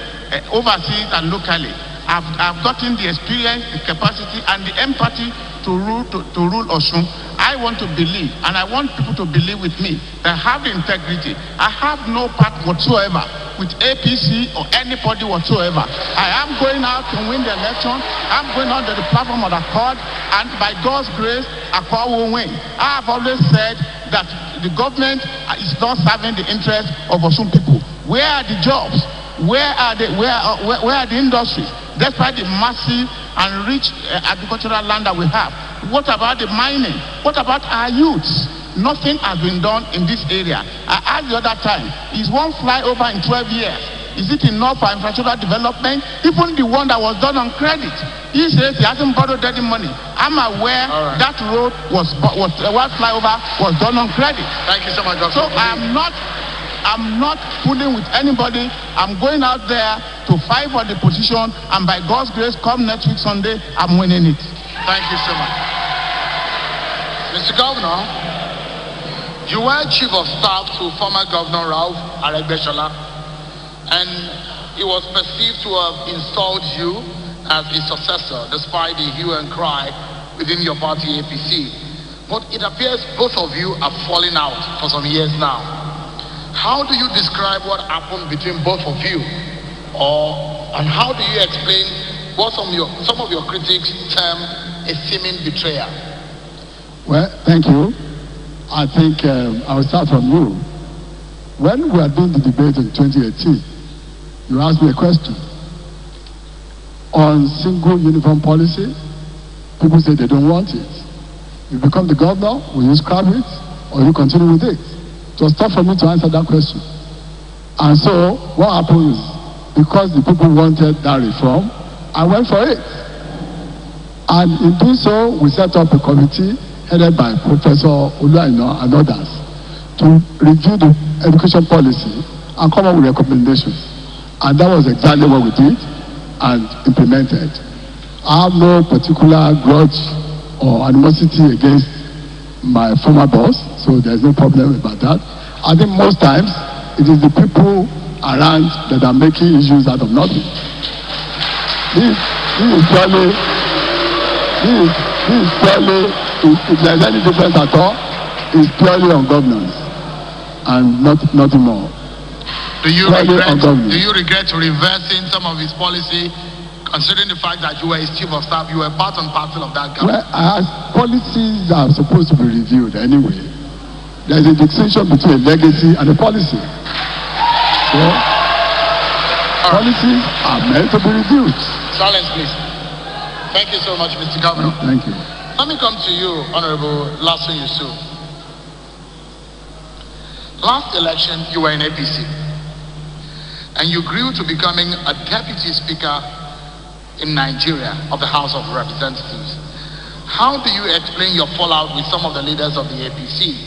overseas and locally. I've gotten the experience, the capacity, and the empathy to rule Osun. I want to believe, and I want people to believe with me, that I have the integrity. I have no part whatsoever with APC or anybody whatsoever. I am going out to win the election. I'm going on to the platform of Accord, and by God's grace, Accord will win. I have always said that the government is not serving the interests of Osun people. Where are the jobs? Where are the industries? Despite the massive and rich agricultural land that we have. What about the mining? What about our youths? Nothing has been done in this area. I asked the other time, is one flyover in 12 years? Is it enough for infrastructural development? Even the one that was done on credit. He says he hasn't borrowed any money. I'm aware that road was flyover was done on credit. Thank you so much, Dr. So I'm not fooling with anybody. I'm going out there to fight for the position, and by God's grace, come next week Sunday, I'm winning it. Thank you so much. Mr. Governor, you were Chief of Staff to former Governor Ralph Aregbesola, and he was perceived to have installed you as his successor, despite the hue and cry within your party APC. But it appears both of you are falling out for some years now. How do you describe what happened between both of you? And how do you explain what some of your critics term a seeming betrayal? Well, thank you. I think I will start from you. When we were doing the debate in 2018, you asked me a question. On single uniform policy, people say they don't want it. You become the governor, will you scrap it, or you continue with it? It was tough for me to answer that question. And so, what happened is, because the people wanted that reform, I went for it. And in doing so, we set up a committee headed by Professor Oluaina and others to review the education policy and come up with recommendations. And that was exactly what we did and implemented. I have no particular grudge or animosity against my former boss, so there's no problem about that. I think most times it is the people around that are making issues out of nothing. This is purely, if there's any difference at all, it's purely on governance and nothing more. Do you regret reversing some of his policy, considering the fact that you were his chief of staff, you were part and parcel of that government? Well, policies are supposed to be reviewed anyway. There's a distinction between a legacy and a policy. So, policies are meant to be reviewed. Silence, please. Thank you so much, Mr. Governor. Thank you. Let me come to you, Honorable Lasso Yusuf. Last election, you were in APC, and you grew to becoming a deputy speaker in Nigeria of the House of Representatives. How do you explain your fallout with some of the leaders of the APC?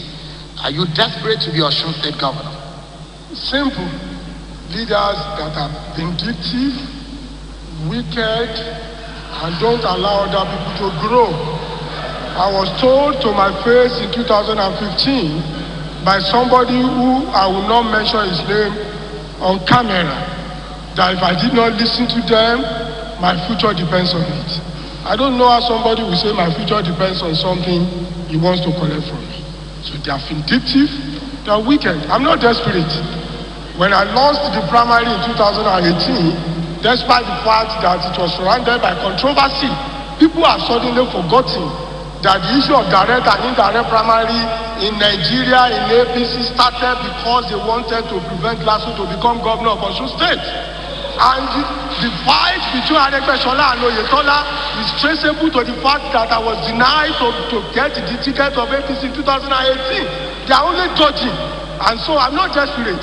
Are you desperate to be Osun State Governor? Simple. Leaders that are vindictive, wicked, and don't allow other people to grow. I was told to my face in 2015 by somebody who I will not mention his name on camera, that if I did not listen to them, my future depends on it. I don't know how somebody will say my future depends on something he wants to collect from me. So they are vindictive, they are wicked. I'm not desperate. When I lost the primary in 2018, despite the fact that it was surrounded by controversy, people have suddenly forgotten that the issue of direct and indirect primary in Nigeria, in APC, started because they wanted to prevent Lasso to become governor of Osun State. And the fight between Aregbesola and Oyetola is traceable to the fact that I was denied to get the ticket of APC in 2018. They are only dodging. And so I'm not desperate.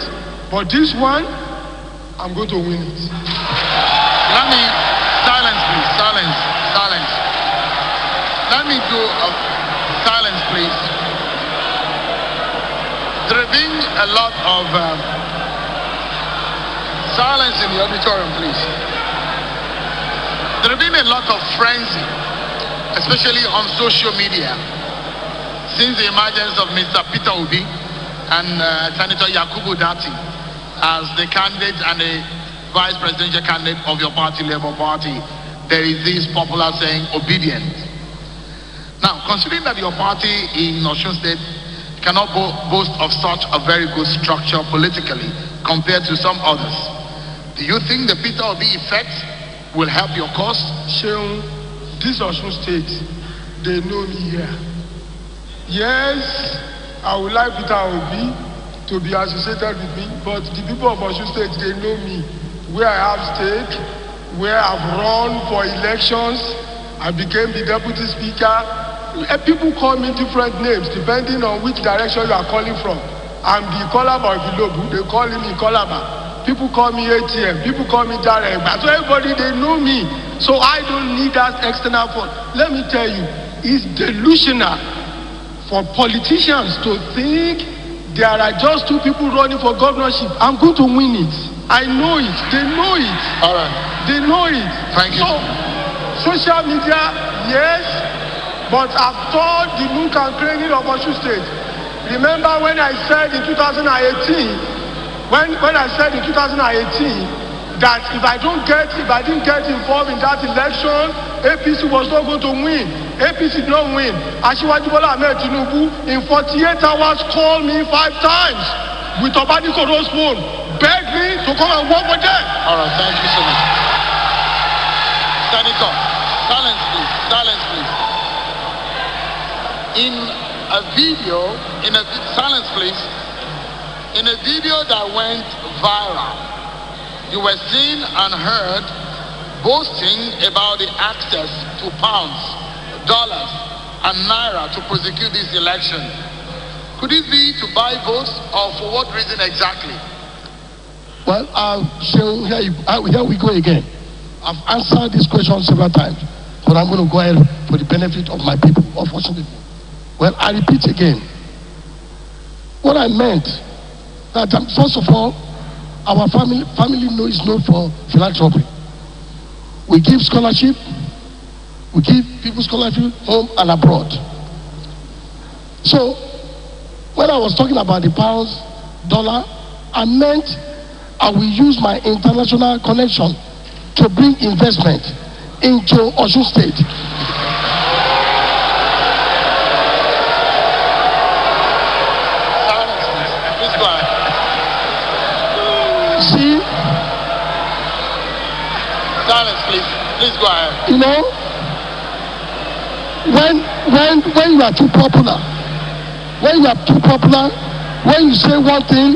But this one, I'm going to win it. Let me, silence please, silence. Let me do silence please. There have been a lot of silence in the auditorium, please. There have been a lot of frenzy, especially on social media, since the emergence of Mr. Peter Obi and Senator Yakubu Dati as the candidate and the vice presidential candidate of your party, Labour Party. There is this popular saying, obedient. Now, considering that your party in Osun State cannot boast of such a very good structure politically compared to some others, do you think the Peter Obi effect will help your cause? Sheung, this Osun State, they know me here. Yes, I would like Peter Obi to be associated with me, but the people of Osun State, they know me. Where I have stayed, where I've run for elections, I became the deputy speaker. People call me different names depending on which direction you are calling from. I'm the Ikolaba of Ilobu, they call him Ikolaba. People call me ATM. People call me direct. So everybody, they know me. So I don't need that external fund. Let me tell you, it's delusional for politicians to think there are just 2 people running for governorship. I'm going to win it. I know it. They know it. All right. They know it. Thank you. So, social media, yes, but I've told the nook and cranny of Osun State. Remember when I said in 2018, when I said in 2018 that if I didn't get involved in that election, APC was not going to win. APC did not win. Asiwaju Bola Ahmed Tinubu in 48 hours called me 5 times with Obadiko Rose phone, begged me to come and work with them. All right, thank you so much. Senator, silence please, silence please. In a video, silence please. In a video that went viral, you were seen and heard boasting about the access to pounds, dollars, and naira to prosecute this election. Could it be to buy votes, or for what reason exactly? Well, so here we go again. I've answered this question several times, but I'm going to go ahead for the benefit of my people, of Osun people. Well, I repeat again. What I meant, that first of all, our family is known for philanthropy. We give scholarship, we give people scholarship home and abroad. So, when I was talking about the pounds, dollar, I meant I will use my international connection to bring investment into Osun State. See? Silence, please. Please go ahead. You know, when you are too popular, when you say one thing,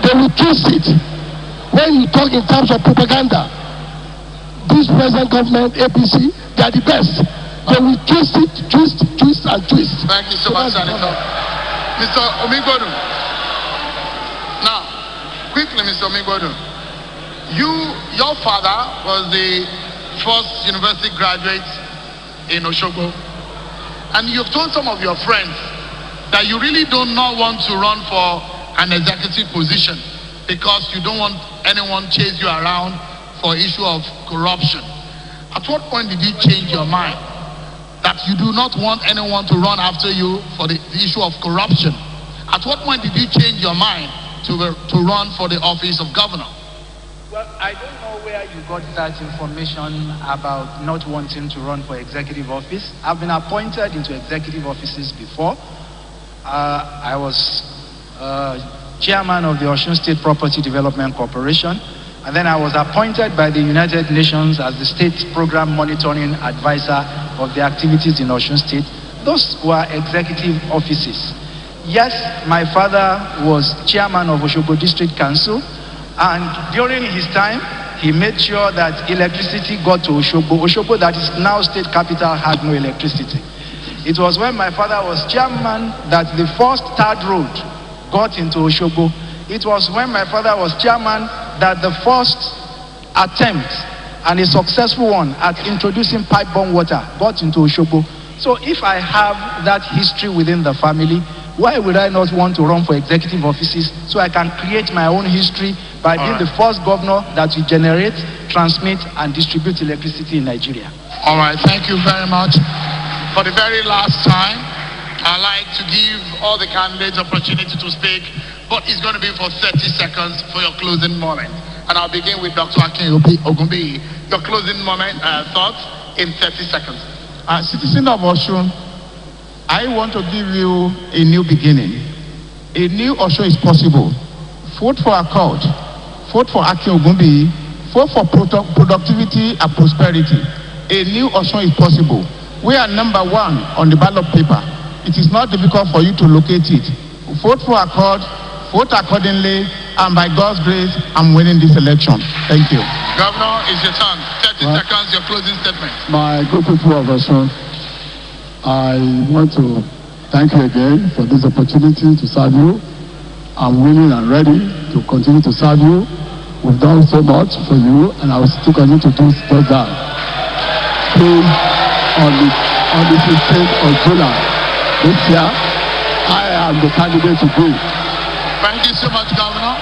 they will twist it. When you talk in terms of propaganda, this present government, APC, they are the best. They will twist it, twist and twist. Thank you so much, Senator. Mr. Omigbodu. Now, quickly, Mr. Omigbodu. Your father was the first university graduate in Osogbo. And you've told some of your friends that you really do not want to run for an executive position because you don't want anyone chase you around for issue of corruption. At what point did you change your mind that you do not want anyone to run after you for the issue of corruption? At what point did you change your mind to run for the office of governor? Well, I don't know where you got that information about not wanting to run for executive office. I've been appointed into executive offices before. I was chairman of the Osun State Property Development Corporation, and then I was appointed by the United Nations as the state program monitoring advisor of the activities in Osun State. Those were executive offices. Yes, my father was chairman of Osogbo District Council, and during his time, he made sure that electricity got to Osogbo. Osogbo, that is now state capital, had no electricity. It was when my father was chairman that the first third road got into Osogbo. It was when my father was chairman that the first attempt, and a successful one, at introducing pipe-borne water got into Osogbo. So if I have that history within the family, why would I not want to run for executive offices so I can create my own history by being the first governor that will generate, transmit, and distribute electricity in Nigeria? All right, thank you very much. For the very last time, I'd like to give all the candidates opportunity to speak, but it's going to be for 30 seconds for your closing moment. And I'll begin with Dr. Akin Ogunbiyi. Your closing moment, thoughts in 30 seconds. Citizen of Osun, I want to give you a new beginning. A new Osun is possible. Vote for Accord. Vote for Akin Ogunbiyi. Vote for productivity and prosperity. A new Osun is possible. We are number 1 on the ballot paper. It is not difficult for you to locate it. Vote for Accord, vote accordingly, and by God's grace, I'm winning this election. Thank you. Governor, it's your turn. 30 seconds, your closing statement. My good people of Osun, I want to thank you again for this opportunity to serve you. I'm willing and ready to continue to serve you. we've done so much for you, and I will still continue to do just that. Please, on the 16th of July this year, I am the candidate to be. Thank you so much, Governor.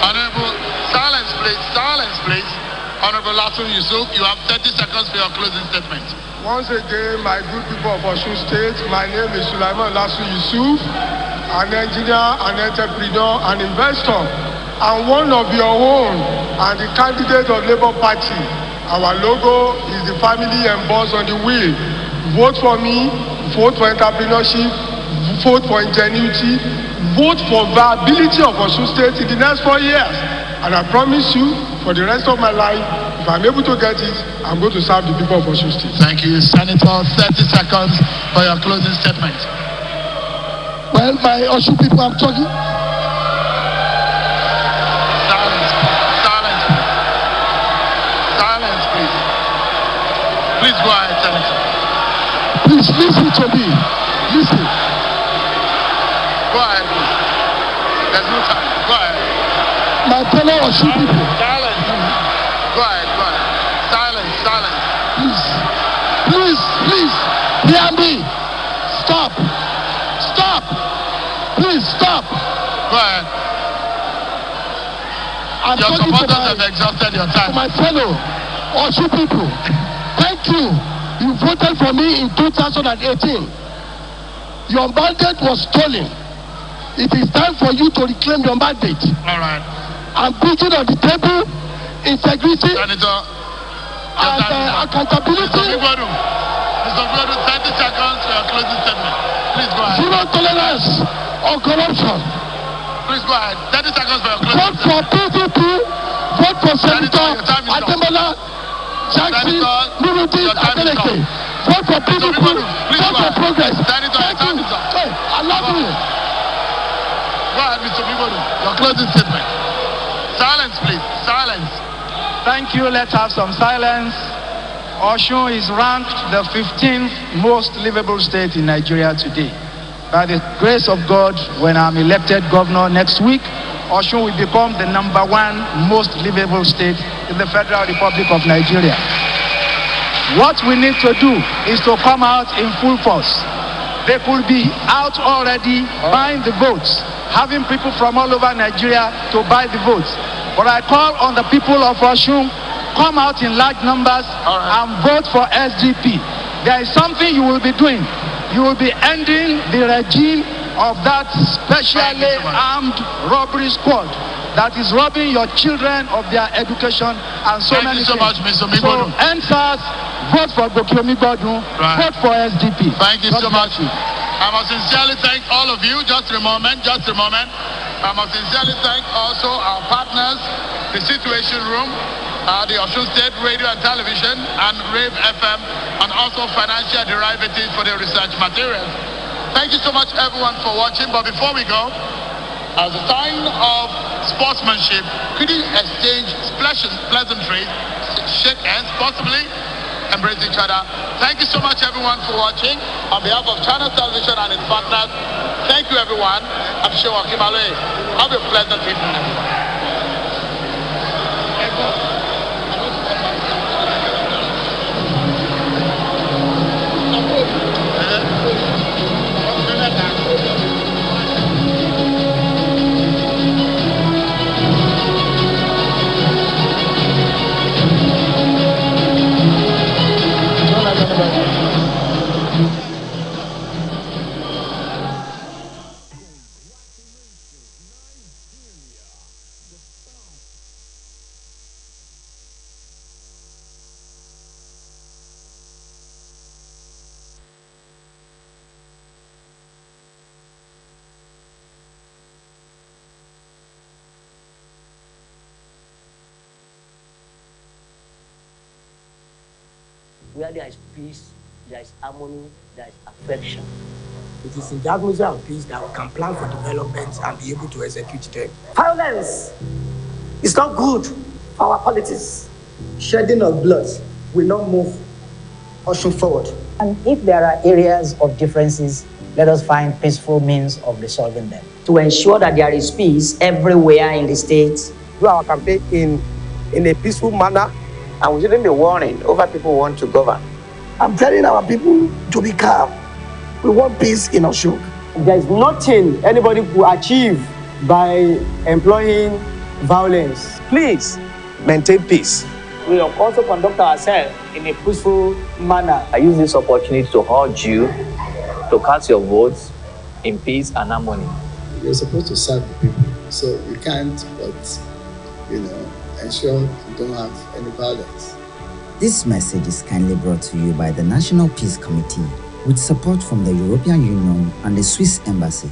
Honorable, silence, please. Honorable Lasun Yusuf, you have 30 seconds for your closing statement. Once again, my good people of Osun State, my name is Sulaiman Lasun Yusuf, an engineer, an entrepreneur, an investor, and one of your own, and the candidate of Labour Party. Our logo is the family embossed on the wheel. Vote for me, vote for entrepreneurship, vote for ingenuity, vote for viability of Osun State in the next 4 years. And I promise you, for the rest of my life, if I'm able to get it, I'm going to serve the people of Osun State. Thank you, Senator. 30 seconds for your closing statement. Well, my Osun people, I'm talking. Silence, please. Please go ahead, Senator. Please listen to me. Listen. Go ahead, please. There's no time. Go ahead. My fellow Osun people. Silence. Go ahead. Silence. Please, hear me. Stop. Please stop. Go ahead. Your supporters have exhausted your time. My fellow Osun people, thank you. You voted for me in 2018. Your mandate was stolen. It is time for you to reclaim your mandate. All right. I'm putting on the table integrity Senator, and accountability. Mr. Gbodu, 30 seconds for your closing statement. Please go ahead. Zero tolerance on corruption. Please go ahead. 30 seconds for your closing Vote for PDP. Vote for Senator Ademola Jackson Nuruddin Adeleke. Vote for PDP. Vote for progress. Senator, your time is up. I love you. Go ahead, Mr. Gbodu. Your closing statement. Silence, please. Silence. Thank you. Let's have some silence. Osun is ranked the 15th most livable state in Nigeria today. By the grace of God, when I'm elected governor next week, Osun will become the #1 most livable state in the Federal Republic of Nigeria. What we need to do is to come out in full force. They could be out already buying the votes, having people from all over Nigeria to buy the votes. But I call on the people of Osun, come out in large numbers and vote for SDP. There is something you will be doing. You will be ending the regime of that specially armed robbery squad that is robbing your children of their education and so many things. Thank you so much, Mr. So, Migbodu. answers, vote for Gokiomi Gbadun, vote for SDP. Thank you so much. I must sincerely thank all of you. Just a moment. I must sincerely thank also our partners, the Situation Room, the Osun State Radio and Television, and Rave FM, and also financial derivatives for the research materials. Thank you so much, everyone, for watching. But before we go, as a sign of sportsmanship, could you exchange pleasantries, shake hands, possibly embrace each other? Thank you so much, everyone, for watching. On behalf of Channel Television and its partners, thank you, everyone. I'm sure Kimale. Have a pleasant evening, everyone. Where there is peace, there is harmony, there is affection. It is in the atmosphere of peace that we can plan for development and be able to execute them. Violence is not good for our politics. Shedding of blood will not move Osun forward. And if there are areas of differences, let us find peaceful means of resolving them. To ensure that there is peace everywhere in the state, do our campaign in a peaceful manner, and we shouldn't be warring over people who want to govern. I'm telling our people to be calm. We want peace in Osun. There's nothing anybody could achieve by employing violence. Please maintain peace. We will also conduct ourselves in a peaceful manner. I use this opportunity to urge you to cast your votes in peace and harmony. You're supposed to serve the people, so you can't but, ensure you don't have any violence. This message is kindly brought to you by the National Peace Committee with support from the European Union and the Swiss Embassy.